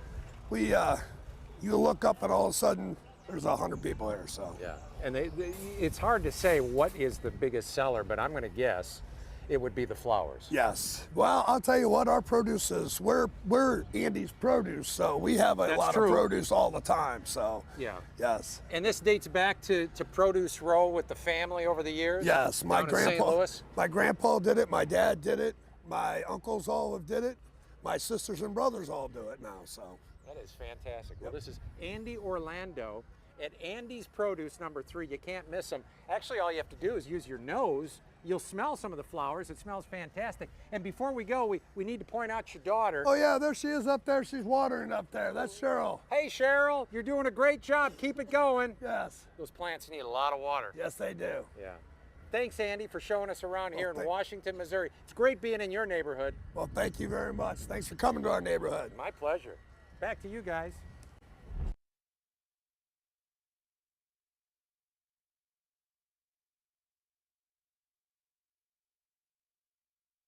you look up and all of a sudden there's 100 people here, so. Yeah, and it's hard to say what is the biggest seller, but I'm going to guess it would be the flowers. Yes. Well, I'll tell you what, our produce is, we're Andy's Produce, so we have a That's lot true. of produce all the time, so. Yeah. Yes. And this dates back to Produce Row with the family over the years? Yes, down in St. Louis? my grandpa did it, my dad did it, my uncles all did it, my sisters and brothers all do it now, so. That is fantastic. Well, this is Andy Orlando at Andy's Produce number 3. You can't miss them. Actually, all you have to do is use your nose. You'll smell some of the flowers. It smells fantastic. And before we go, we need to point out your daughter. Oh yeah, there she is up there. She's watering up there. That's Cheryl. Hey, Cheryl, you're doing a great job. Keep it going. Yes. Those plants need a lot of water. Yes, they do. Yeah. Thanks, Andy, for showing us around here in Washington, Missouri. It's great being in your neighborhood. Well, thank you very much. Thanks for coming to our neighborhood. My pleasure. Back to you guys.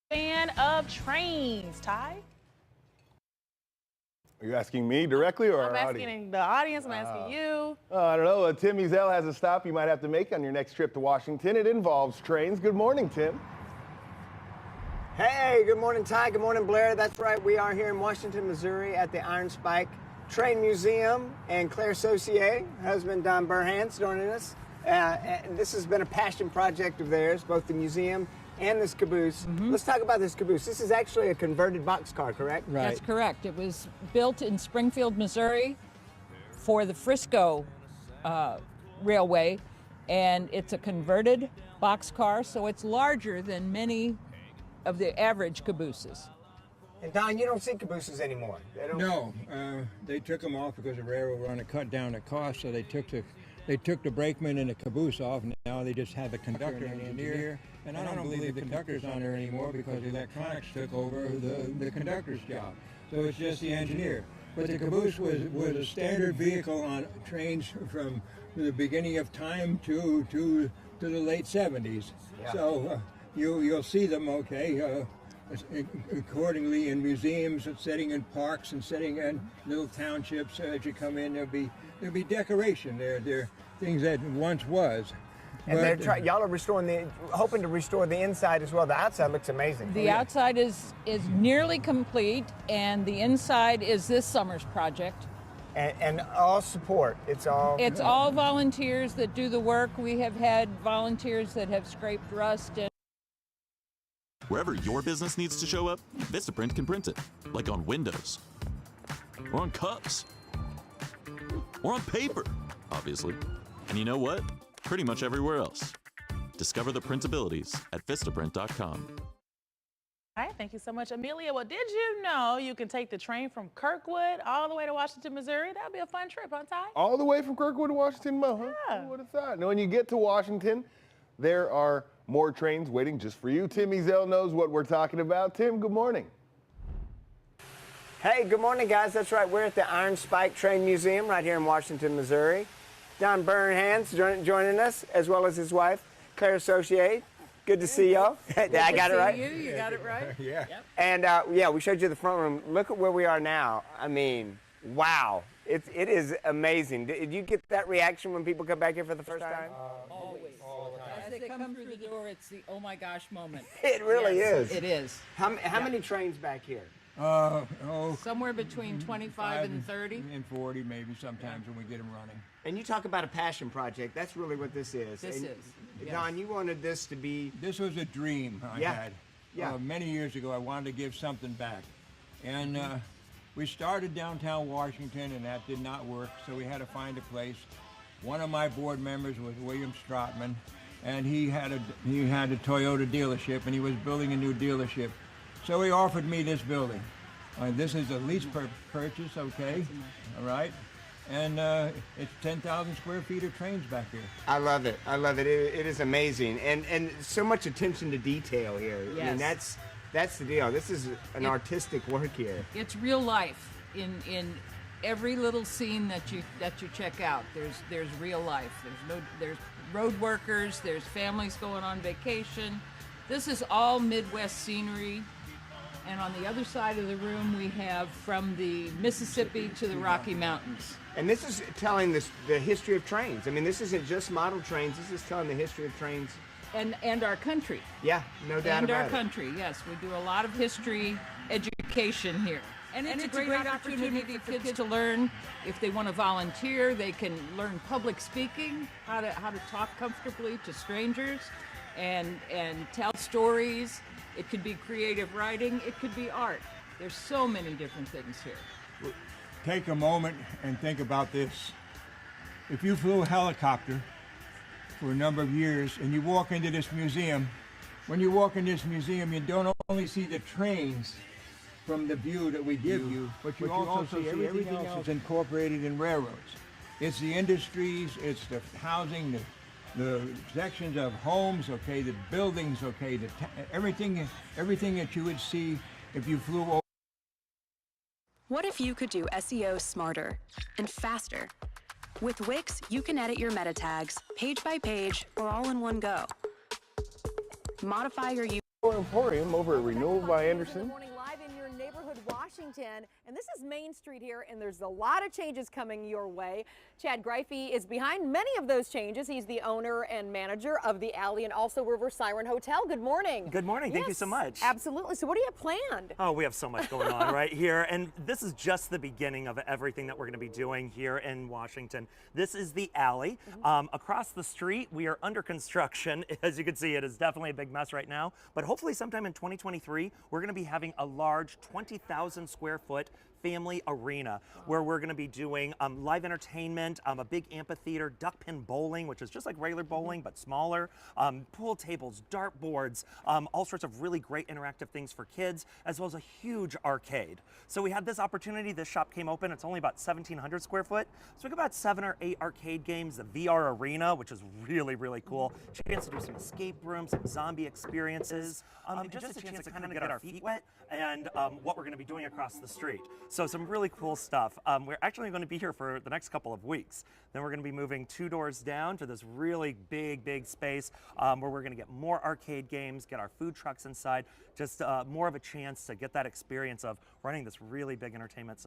Fan of trains, Ty? Are you asking me directly or I'm our asking audience? the audience, I'm asking you. I don't know. Tim Ezel has a stop you might have to make on your next trip to Washington. It involves trains. Good morning, Tim. Hey, good morning, Ty. Good morning, Blair. That's right. We are here in Washington, Missouri at the Iron Spike Train Museum, and Claire Saucier, husband Don Burhans, joining us. And this has been a passion project of theirs, both the museum and this caboose. Let's talk about this caboose. This is actually a converted boxcar, correct? That's correct. It was built in Springfield, Missouri for the Frisco Railway, and it's a converted boxcar, so it's larger than many of the average cabooses. And Don, you don't see cabooses anymore. They don't... No, they took them off because the railroad wanted to cut down the cost, so they took the brakeman and the caboose off, and now they just have the conductor and the engineer. And I don't believe the conductor's on there anymore because electronics took over the conductor's job. So it's just the engineer. But the caboose was a standard vehicle on trains from the beginning of time to the late 70s. Yeah. So you'll see them, okay, accordingly in museums and sitting in parks and sitting in little townships. As you come in, there'll be decoration there. They're things that once was. And But, y'all are hoping to restore the inside as well. The outside looks amazing. The outside is nearly complete, and the inside is this summer's project. And all support. It's all volunteers that do the work. We have had volunteers that have scraped rust and Wherever your business needs to show up, Vistaprint can print it, like on windows, or on cups, or on paper, obviously. And you know what? Pretty much everywhere else. Discover the printabilities at Vistaprint.com. All right, thank you so much, Amelia. Well, did you know you can take the train from Kirkwood all the way to Washington, Missouri? That would be a fun trip, huh, Ty? All the way from Kirkwood to Washington, huh? Yeah. Who would have thought? Now, when you get to Washington, there are more trains waiting just for you. Tim Ezel knows what we're talking about. Tim, good morning. Hey, good morning, guys. That's right. We're at the Iron Spike Train Museum right here in Washington, Missouri. Don Burnhans joining us, as well as his wife, Claire Saucier. Good to see y'all. I got it right? You got it right. Yeah. And yeah, we showed you the front room. Look at where we are now. I mean, wow. It is amazing. Did you get that reaction when people come back here for the first time? always. As they come through the door, it's the oh my gosh moment. It really is. It is. How many trains back here? Somewhere between 25 and 30. And 40 maybe sometimes when we get them running. And you talk about a passion project. That's really what this is. This And is, yes. Don, you wanted this to be... This was a dream I had. Yeah. Many years ago, I wanted to give something back. And we started downtown Washington, and that did not work, so we had to find a place. One of my board members was William Strotman, and he had a Toyota dealership, and he was building a new dealership. So he offered me this building. This is a lease purchase, okay? All right. And it's 10,000 square feet of trains back here. I love it. I love it. It is amazing. And so much attention to detail here. I mean, Yes. that's the deal. This is an artistic work here. It's real life in every little scene that you check out. There's real life. There's road workers. There's families going on vacation. This is all Midwest scenery. And on the other side of the room, we have from the Mississippi to the Rocky Mountains. And this is telling the history of trains. I mean, this isn't just model trains. This is telling the history of trains and our country. Yeah, no doubt And our about it. country, yes. We do a lot of history education here. And it's a great opportunity for kids to learn. If they want to volunteer, they can learn public speaking, how to talk comfortably to strangers and tell stories. It could be creative writing, it could be art. There's so many different things here. Take a moment and think about this. If you flew a helicopter for a number of years and you walk into this museum, when you walk in this museum, you don't only see the trains from the view that we give you, but you also see everything else is incorporated in railroads. It's the industries, it's the housing, the sections of homes, okay, the buildings, okay, everything that you would see if you flew over. What if you could do SEO smarter and faster? With Wix, you can edit your meta tags page by page or all in one go. Modify your Emporium over at Renewal by Anderson. Live in your neighborhood, Washington, and this is Main Street here, and there's a lot of changes coming your way. Chad Greifey is behind many of those changes. He's the owner and manager of the Alley and also River Siren Hotel. Good morning. Good morning. Thank you so much. Absolutely. So what do you have planned? Oh, we have so much going on right here, and this is just the beginning of everything that we're going to be doing here in Washington. This is the Alley. Across the street, we are under construction. As you can see, it is definitely a big mess right now, but hopefully sometime in 2023, we're going to be having a large 20,000 square foot family arena where we're going to be doing live entertainment, a big amphitheater, duck pin bowling, which is just like regular bowling but smaller, pool tables, dart boards, all sorts of really great interactive things for kids, as well as a huge arcade. So we had this opportunity. This shop came open. It's only about 1,700 square foot. So we got about 7 or 8 arcade games, the VR arena, which is really, really cool. Chance to do some escape rooms, some zombie experiences, and just a chance to kind of get our feet wet and what we're going to be doing across the street. So some really cool stuff. We're actually going to be here for the next couple of weeks. Then we're going to be moving 2 doors down to this really big space where we're going to get more arcade games, get our food trucks inside, just more of a chance to get that experience of running this really big entertainment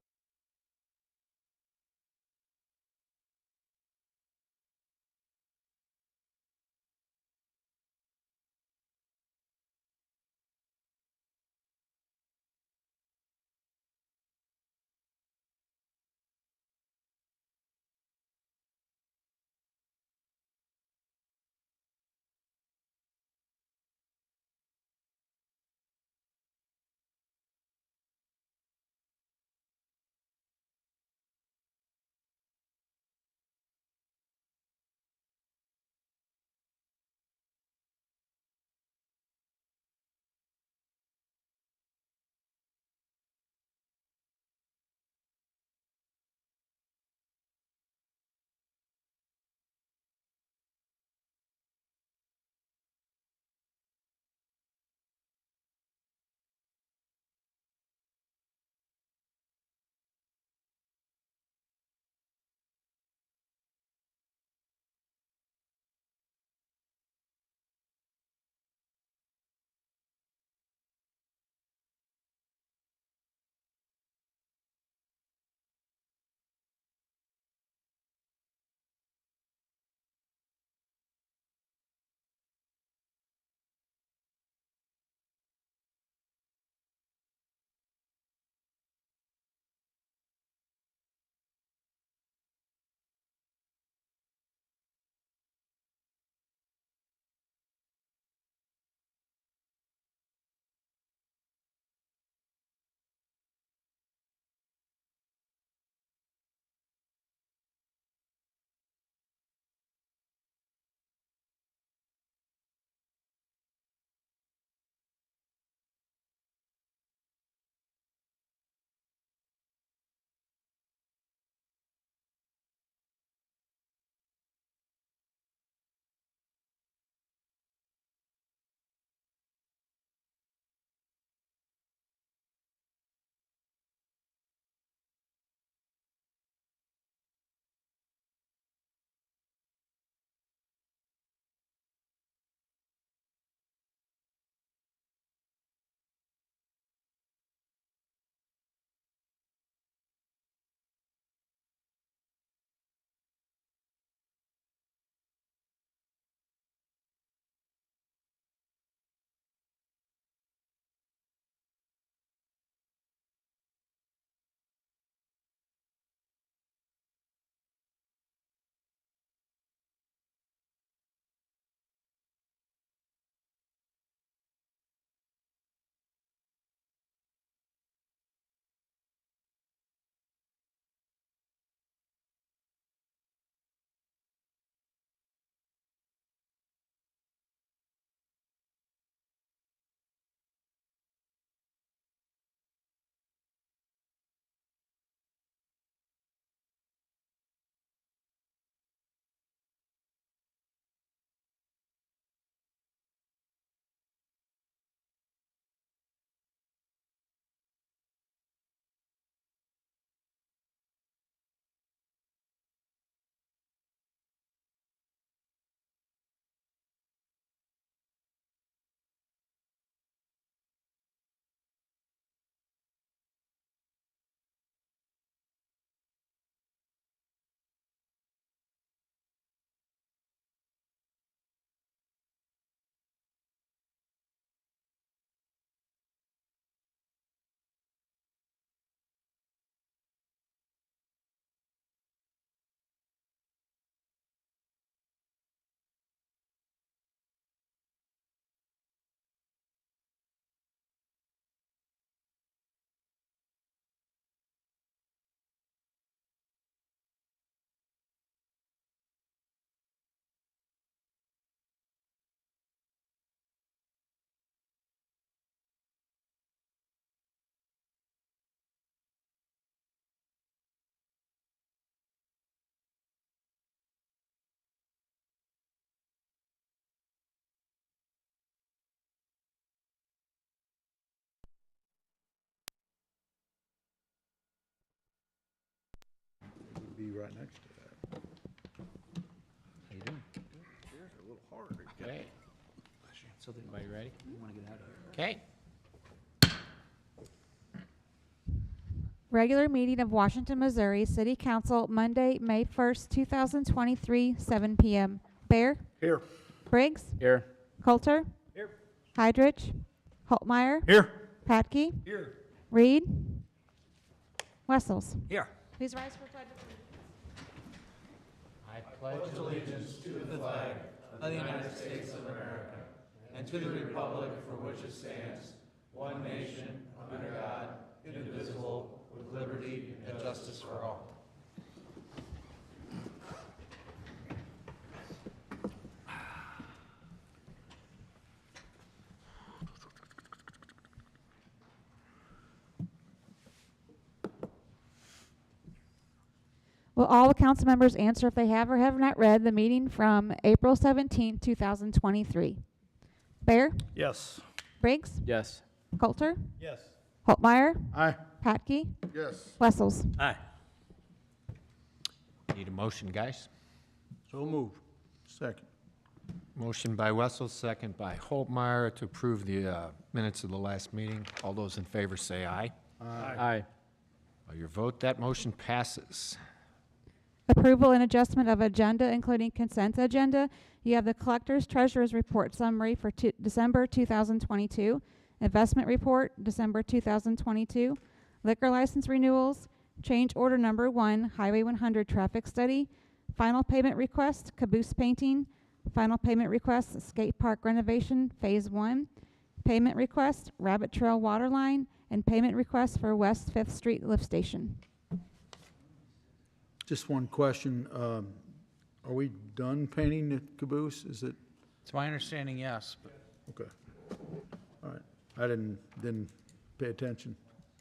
be right next to that. How you doing? Here's a little harder. Okay. So everybody ready? You want to get out of here? Okay. Regular meeting of Washington, Missouri City Council, Monday, May 1st, 2023, 7 p.m. Bear? Here. Briggs? Here. Coulter? Here. Heidrich? Holtmeyer? Here. Patke? Here. Reed? Wessels? Here. Please rise for pledge of allegiance. I pledge allegiance to the flag of the United States of America and to the republic for which it stands, one nation, under God, indivisible, with liberty and justice for all. Will all council members answer if they have or have not read the meeting from April 17, 2023? Bear? Yes. Briggs? Yes. Coulter? Yes. Holtmeyer? Aye. Patke? Yes. Wessels? Aye. Need a motion, guys? So move. Second. Motion by Wessels, second by Holtmeyer to approve the minutes of the last meeting. All those in favor say aye. Aye. By your vote, that motion passes. Approval and adjustment of agenda, including consent agenda. You have the collector's treasurer's report summary for December 2022, investment report, December 2022, liquor license renewals, change order number 1, Highway 100 traffic study, final payment request, Caboose painting, final payment request, skate park renovation, phase 1, payment request, Rabbit Trail water line, and payment request for West 5th Street lift station. Just one question. Are we done painting the caboose? Is it? It's my understanding, yes. But Okay. All right. I didn't pay attention.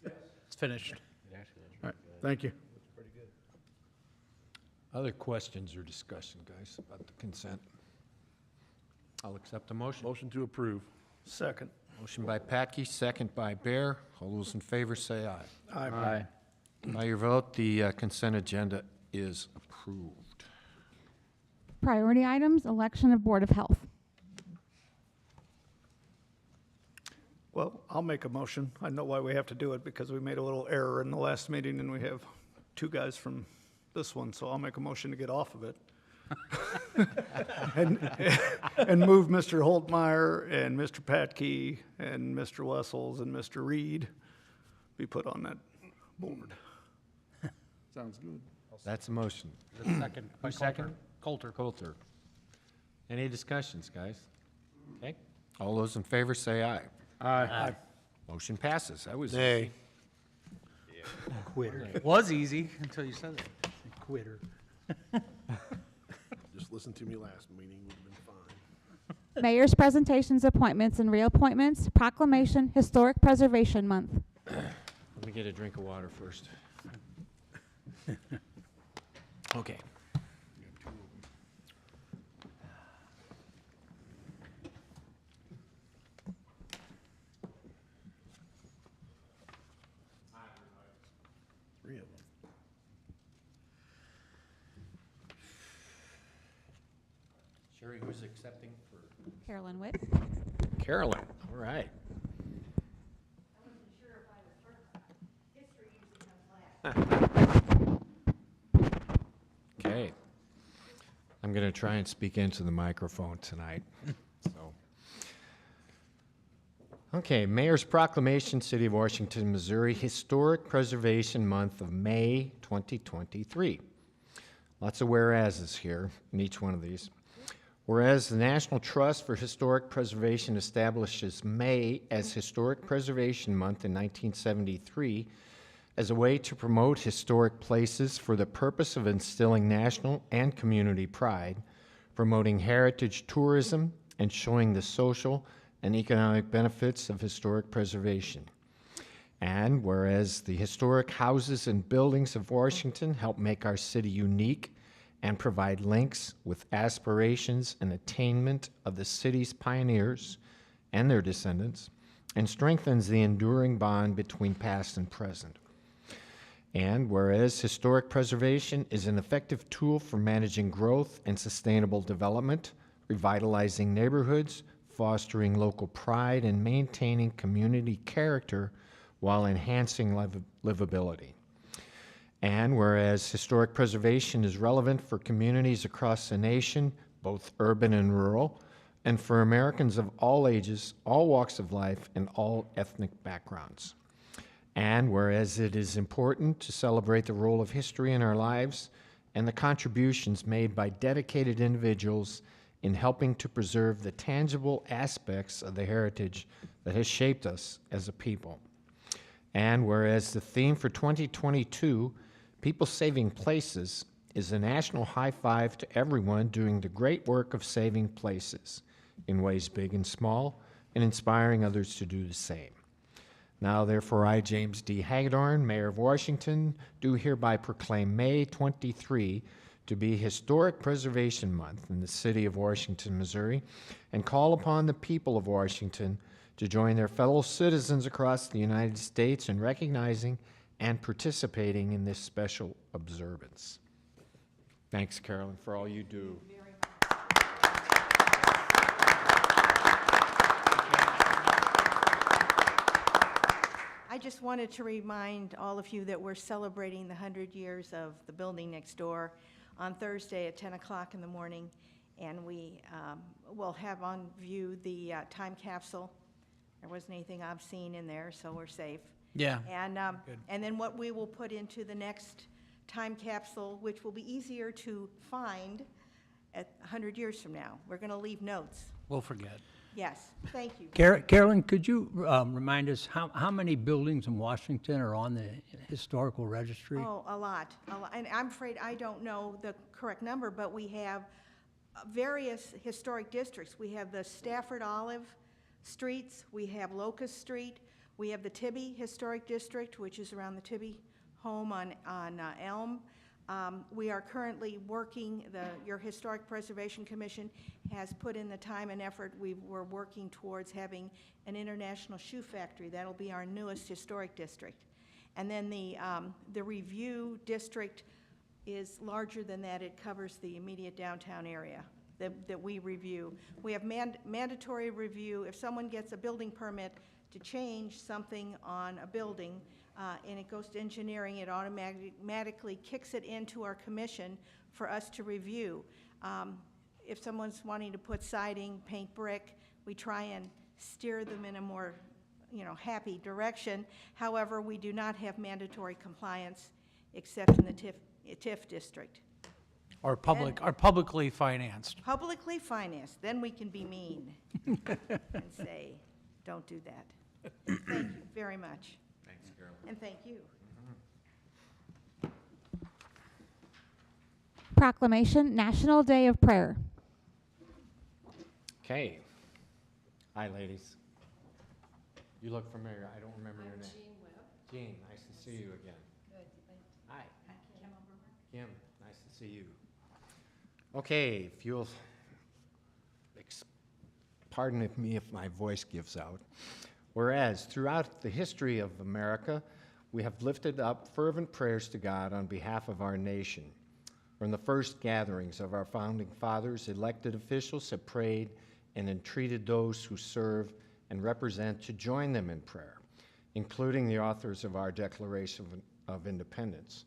it's finished. All right. Thank you. Other questions or discussion, guys, about the consent? I'll accept the motion. Motion to approve. Second. Motion by Patke, second by Bear. All those in favor say aye. Aye. By your vote, the consent agenda is approved. Priority items, election of Board of Health. Well, I'll make a motion. I know why we have to do it, because we made a little error in the last meeting, and we have two guys from this one, so I'll make a motion to get off of it. and move Mr. Holtmeyer and Mr. Patke and Mr. Wessels and Mr. Reed be put on that board. Sounds good. That's a motion. The second by Who's second? Coulter. Coulter. Any discussions, guys? Okay. All those in favor say aye. Aye. Motion passes. That was Nay. Quitter. It was easy until you said that. Quitter. Just listen to me last meeting. Would have been fine. Mayor's presentations, appointments, and reappointments. Proclamation, Historic Preservation Month. Let me get a drink of water first. Okay. Three of them. Sherry, who's accepting for? Carolyn Witt. Carolyn. All right. Okay. I'm going to try and speak into the microphone tonight. Okay, Mayor's Proclamation, City of Washington, Missouri, Historic Preservation Month of May 2023. Lots of whereases here in each one of these. Whereas the National Trust for Historic Preservation establishes May as Historic Preservation Month in 1973 as a way to promote historic places for the purpose of instilling national and community pride, promoting heritage tourism, and showing the social and economic benefits of historic preservation. And whereas the historic houses and buildings of Washington help make our city unique and provide links with aspirations and attainment of the city's pioneers and their descendants, and strengthens the enduring bond between past and present. And whereas historic preservation is an effective tool for managing growth and sustainable development, revitalizing neighborhoods, fostering local pride, and maintaining community character while enhancing livability. And whereas historic preservation is relevant for communities across the nation, both urban and rural, and for Americans of all ages, all walks of life, and all ethnic backgrounds. And whereas it is important to celebrate the role of history in our lives and the contributions made by dedicated individuals in helping to preserve the tangible aspects of the heritage that has shaped us as a people. And whereas the theme for 2022, People Saving Places, is a national high five to everyone doing the great work of saving places in ways big and small, and inspiring others to do the same. Now, therefore, I, James D. Hagedorn, Mayor of Washington, do hereby proclaim May 23 to be Historic Preservation Month in the city of Washington, Missouri, and call upon the people of Washington to join their fellow citizens across the United States in recognizing and participating in this special observance. Thanks, Carolyn, for all you do. I just wanted to remind all of you that we're celebrating the 100 years of the building next door on Thursday at 10 o'clock in the morning, and we will have on view the time capsule. There wasn't anything obscene in there, so we're safe. Yeah. And then what we will put into the next time capsule, which will be easier to find at 100 years from now. We're going to leave notes. We'll forget. Yes, thank you. Carolyn, could you remind us how many buildings in Washington are on the historical registry? Oh, a lot. And I'm afraid I don't know the correct number, but we have various historic districts. We have the Stafford Olive streets, we have Locust Street, we have the Tibby Historic District, which is around the Tibby home on Elm. We are currently working, your Historic Preservation Commission has put in the time and effort. We're working towards having an international shoe factory. That'll be our newest historic district. And then the review district is larger than that. It covers the immediate downtown area that we review. We have mandatory review. If someone gets a building permit to change something on a building, and it goes to engineering, it automatically kicks it into our commission for us to review. If someone's wanting to put siding, paint brick, we try and steer them in a more happy direction. However, we do not have mandatory compliance except in the TIF district. Or publicly financed. Publicly financed, then we can be mean and say, don't do that. Thank you very much. Thanks, Carol. And thank you. Proclamation, National Day of Prayer. Okay. Hi, ladies. You look familiar. I don't remember your name. Jean Webb. Jean, nice to see you again. Good. Hi. Kim Oberberg. Kim, nice to see you. Okay, if you'll pardon me if my voice gives out. Whereas throughout the history of America, we have lifted up fervent prayers to God on behalf of our nation. From the first gatherings of our founding fathers, elected officials have prayed and entreated those who serve and represent to join them in prayer, including the authors of our Declaration of Independence.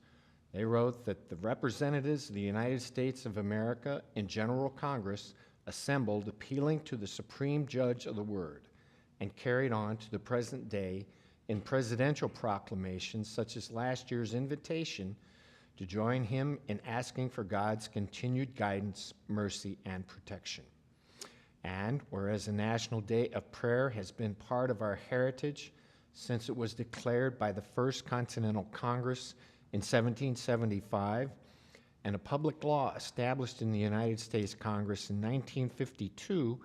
They wrote that the representatives of the United States of America in General Congress assembled appealing to the Supreme Judge of the Word and carried on to the present day in presidential proclamations such as last year's invitation to join him in asking for God's continued guidance, mercy, and protection. And whereas a National Day of Prayer has been part of our heritage since it was declared by the First Continental Congress in 1775, and a public law established in the United States Congress in 1952,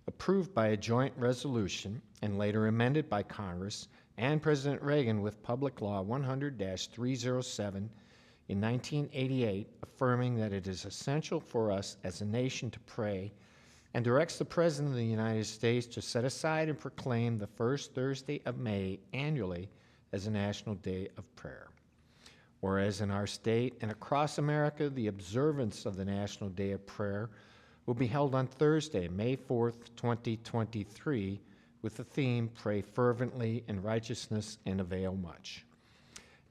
approved by a joint resolution and later amended by Congress and President Reagan with Public Law 100-307 in 1988, affirming that it is essential for us as a nation to pray, and directs the President of the United States to set aside and proclaim the first Thursday of May annually as a National Day of Prayer. whereas in our state and across America, the observance of the National Day of Prayer will be held on Thursday, May 4th, 2023, with the theme, Pray Fervently in Righteousness and Avail Much.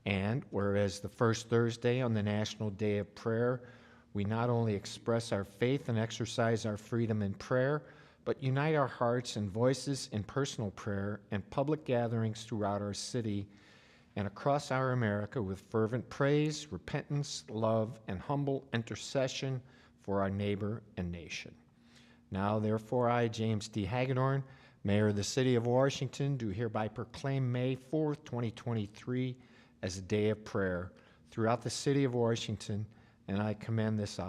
And whereas the first Thursday on the National Day of Prayer, we not only express our faith and exercise our freedom in prayer, but unite our hearts and voices in personal prayer and public gatherings throughout our city and across our America with fervent praise, repentance, love, and humble intercession for our neighbor and nation. Now, therefore, I, James D. Hagedorn, Mayor of the City of Washington, do hereby proclaim May 4th, 2023 as a day of prayer throughout the City of Washington, and I commend this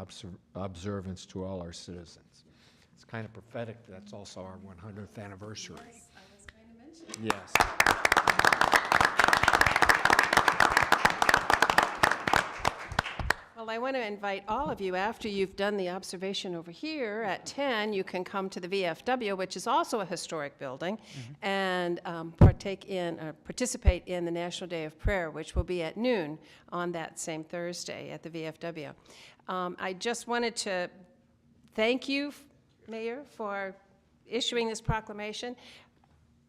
observance to all our citizens. It's kind of prophetic. That's also our 100th anniversary. Yes, I was going to mention. Yes. Well, I want to invite all of you, after you've done the observation over here at 10, you can come to the VFW, which is also a historic building, and participate in the National Day of Prayer, which will be at noon on that same Thursday at the VFW. I just wanted to thank you, Mayor, for issuing this proclamation.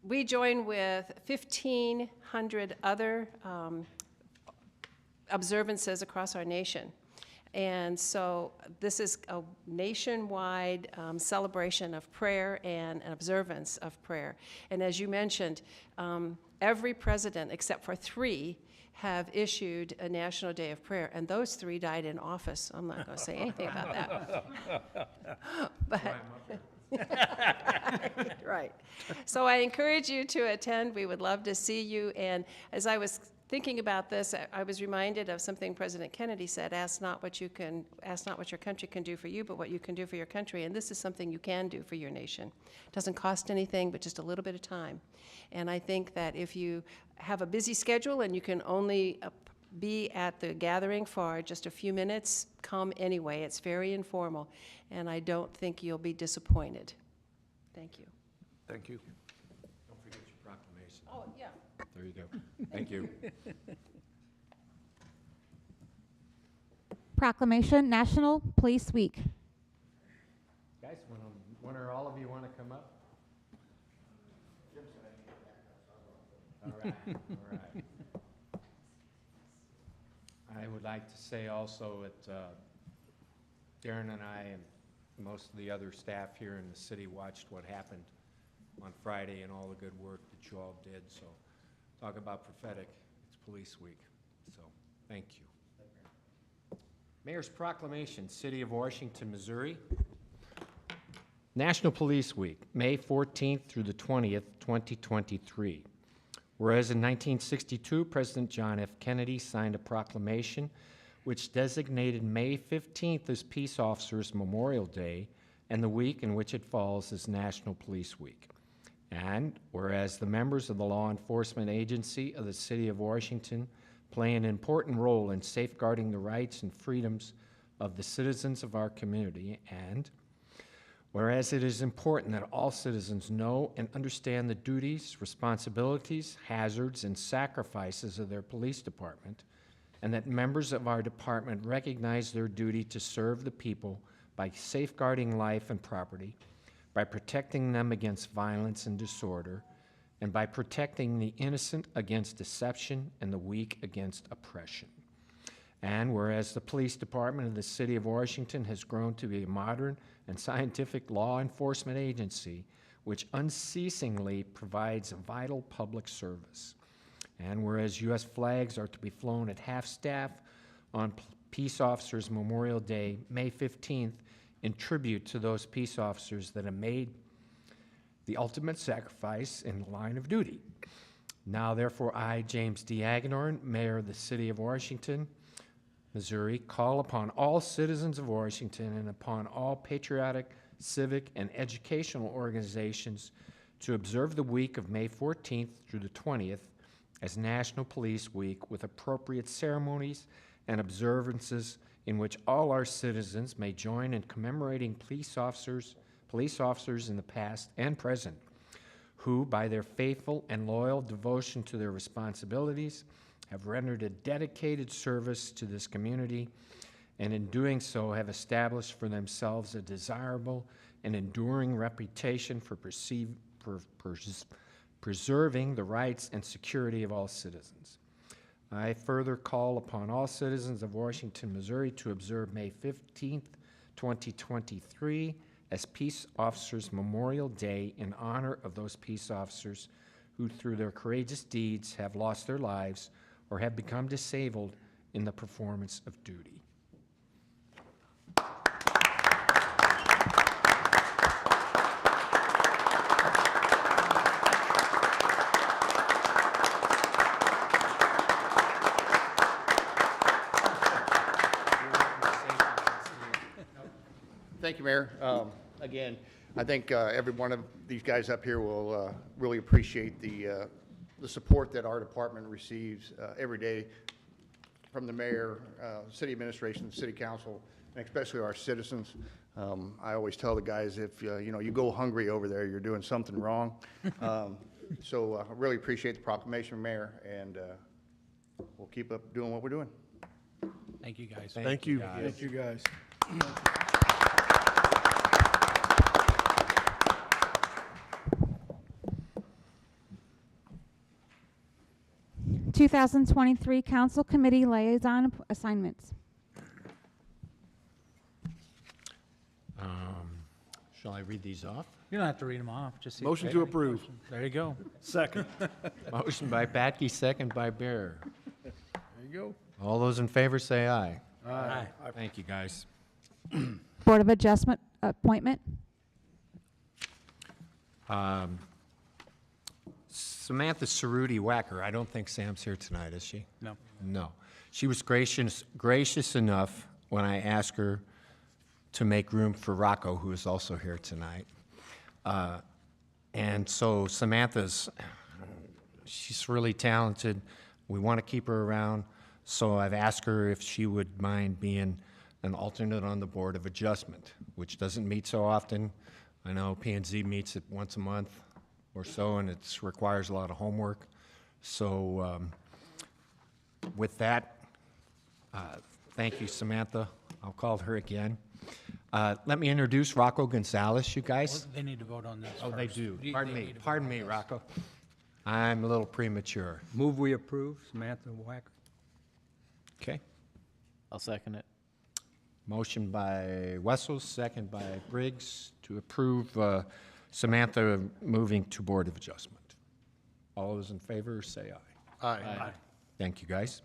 We join with 1,500 other observances across our nation. And so this is a nationwide celebration of prayer and an observance of prayer. And as you mentioned, every president except for 3 have issued a National Day of Prayer, and those 3 died in office. I'm not going to say anything about that. But right. So I encourage you to attend. We would love to see you. And as I was thinking about this, I was reminded of something President Kennedy said: ask not what your country can do for you, but what you can do for your country. And this is something you can do for your nation. It doesn't cost anything, but just a little bit of time. And I think that if you have a busy schedule and you can only be at the gathering for just a few minutes, come anyway. It's very informal, and I don't think you'll be disappointed. Thank you. Thank you. Don't forget your proclamation. Oh, yeah. There you go. Thank you. Proclamation, National Police Week. Guys, when or all of you want to come up? All right, all right. I would like to say also that Darren and I and most of the other staff here in the city watched what happened on Friday and all the good work that you all did. So talk about prophetic. It's Police Week. So thank you. Mayor's Proclamation, City of Washington, Missouri. National Police Week, May 14th through the 20th, 2023. Whereas in 1962, President John F. Kennedy signed a proclamation which designated May 15th as Peace Officers Memorial Day and the week in which it falls as National Police Week. And whereas the members of the law enforcement agency of the City of Washington play an important role in safeguarding the rights and freedoms of the citizens of our community, and whereas it is important that all citizens know and understand the duties, responsibilities, hazards, and sacrifices of their police department, and that members of our department recognize their duty to serve the people by safeguarding life and property, by protecting them against violence and disorder, and by protecting the innocent against deception and the weak against oppression. And whereas the police department of the City of Washington has grown to be a modern and scientific law enforcement agency which unceasingly provides a vital public service. And whereas U.S. flags are to be flown at half-staff on Peace Officers Memorial Day, May 15th, in tribute to those peace officers that have made the ultimate sacrifice in the line of duty. Now, therefore, I, James D. Hagedorn, Mayor of the City of Washington, Missouri, call upon all citizens of Washington and upon all patriotic, civic, and educational organizations to observe the week of May 14th through the 20th as National Police Week with appropriate ceremonies and observances in which all our citizens may join in commemorating police officers in the past and present who, by their faithful and loyal devotion to their responsibilities have rendered a dedicated service to this community, and in doing so have established for themselves a desirable and enduring reputation for preserving the rights and security of all citizens. I further call upon all citizens of Washington, Missouri to observe May 15th, 2023 as Peace Officers Memorial Day in honor of those peace officers who, through their courageous deeds, have lost their lives or have become disabled in the performance of duty. Thank you, Mayor. Again, I think every one of these guys up here will really appreciate the support that our department receives every day from the mayor, city administration, city council, and especially our citizens. I always tell the guys, if you go hungry over there, you're doing something wrong. So I really appreciate the proclamation, Mayor, and we'll keep up doing what we're doing. Thank you, guys. Thank you. Thank you, guys. 2023 Council Committee Liaison Assignments. Shall I read these off? You don't have to read them off. Just see Motion to approve. There you go. Second. Motion by Patke, second by Bear. There you go. All those in favor say aye. Aye. Thank you, guys. Board of Adjustment appointment. Samantha Cerruti Wacker, I don't think Sam's here tonight, is she? No. No. She was gracious enough when I asked her to make room for Rocco, who is also here tonight. And so Samantha's, she's really talented. We want to keep her around. So I've asked her if she would mind being an alternate on the Board of Adjustment, which doesn't meet so often. I know P&Z meets it once a month or so, and it requires a lot of homework. So with that, thank you, Samantha. I'll call her again. Let me introduce Rocco Gonzalez, you guys. They need to vote on this Oh, they first. do. They Pardon me. need to vote Pardon on me, this. Rocco. I'm a little premature. Move we approve Samantha Wacker. Okay. I'll second it. Motion by Wessels, second by Briggs to approve Samantha moving to Board of Adjustment. All those in favor say aye. Aye. Thank you, guys.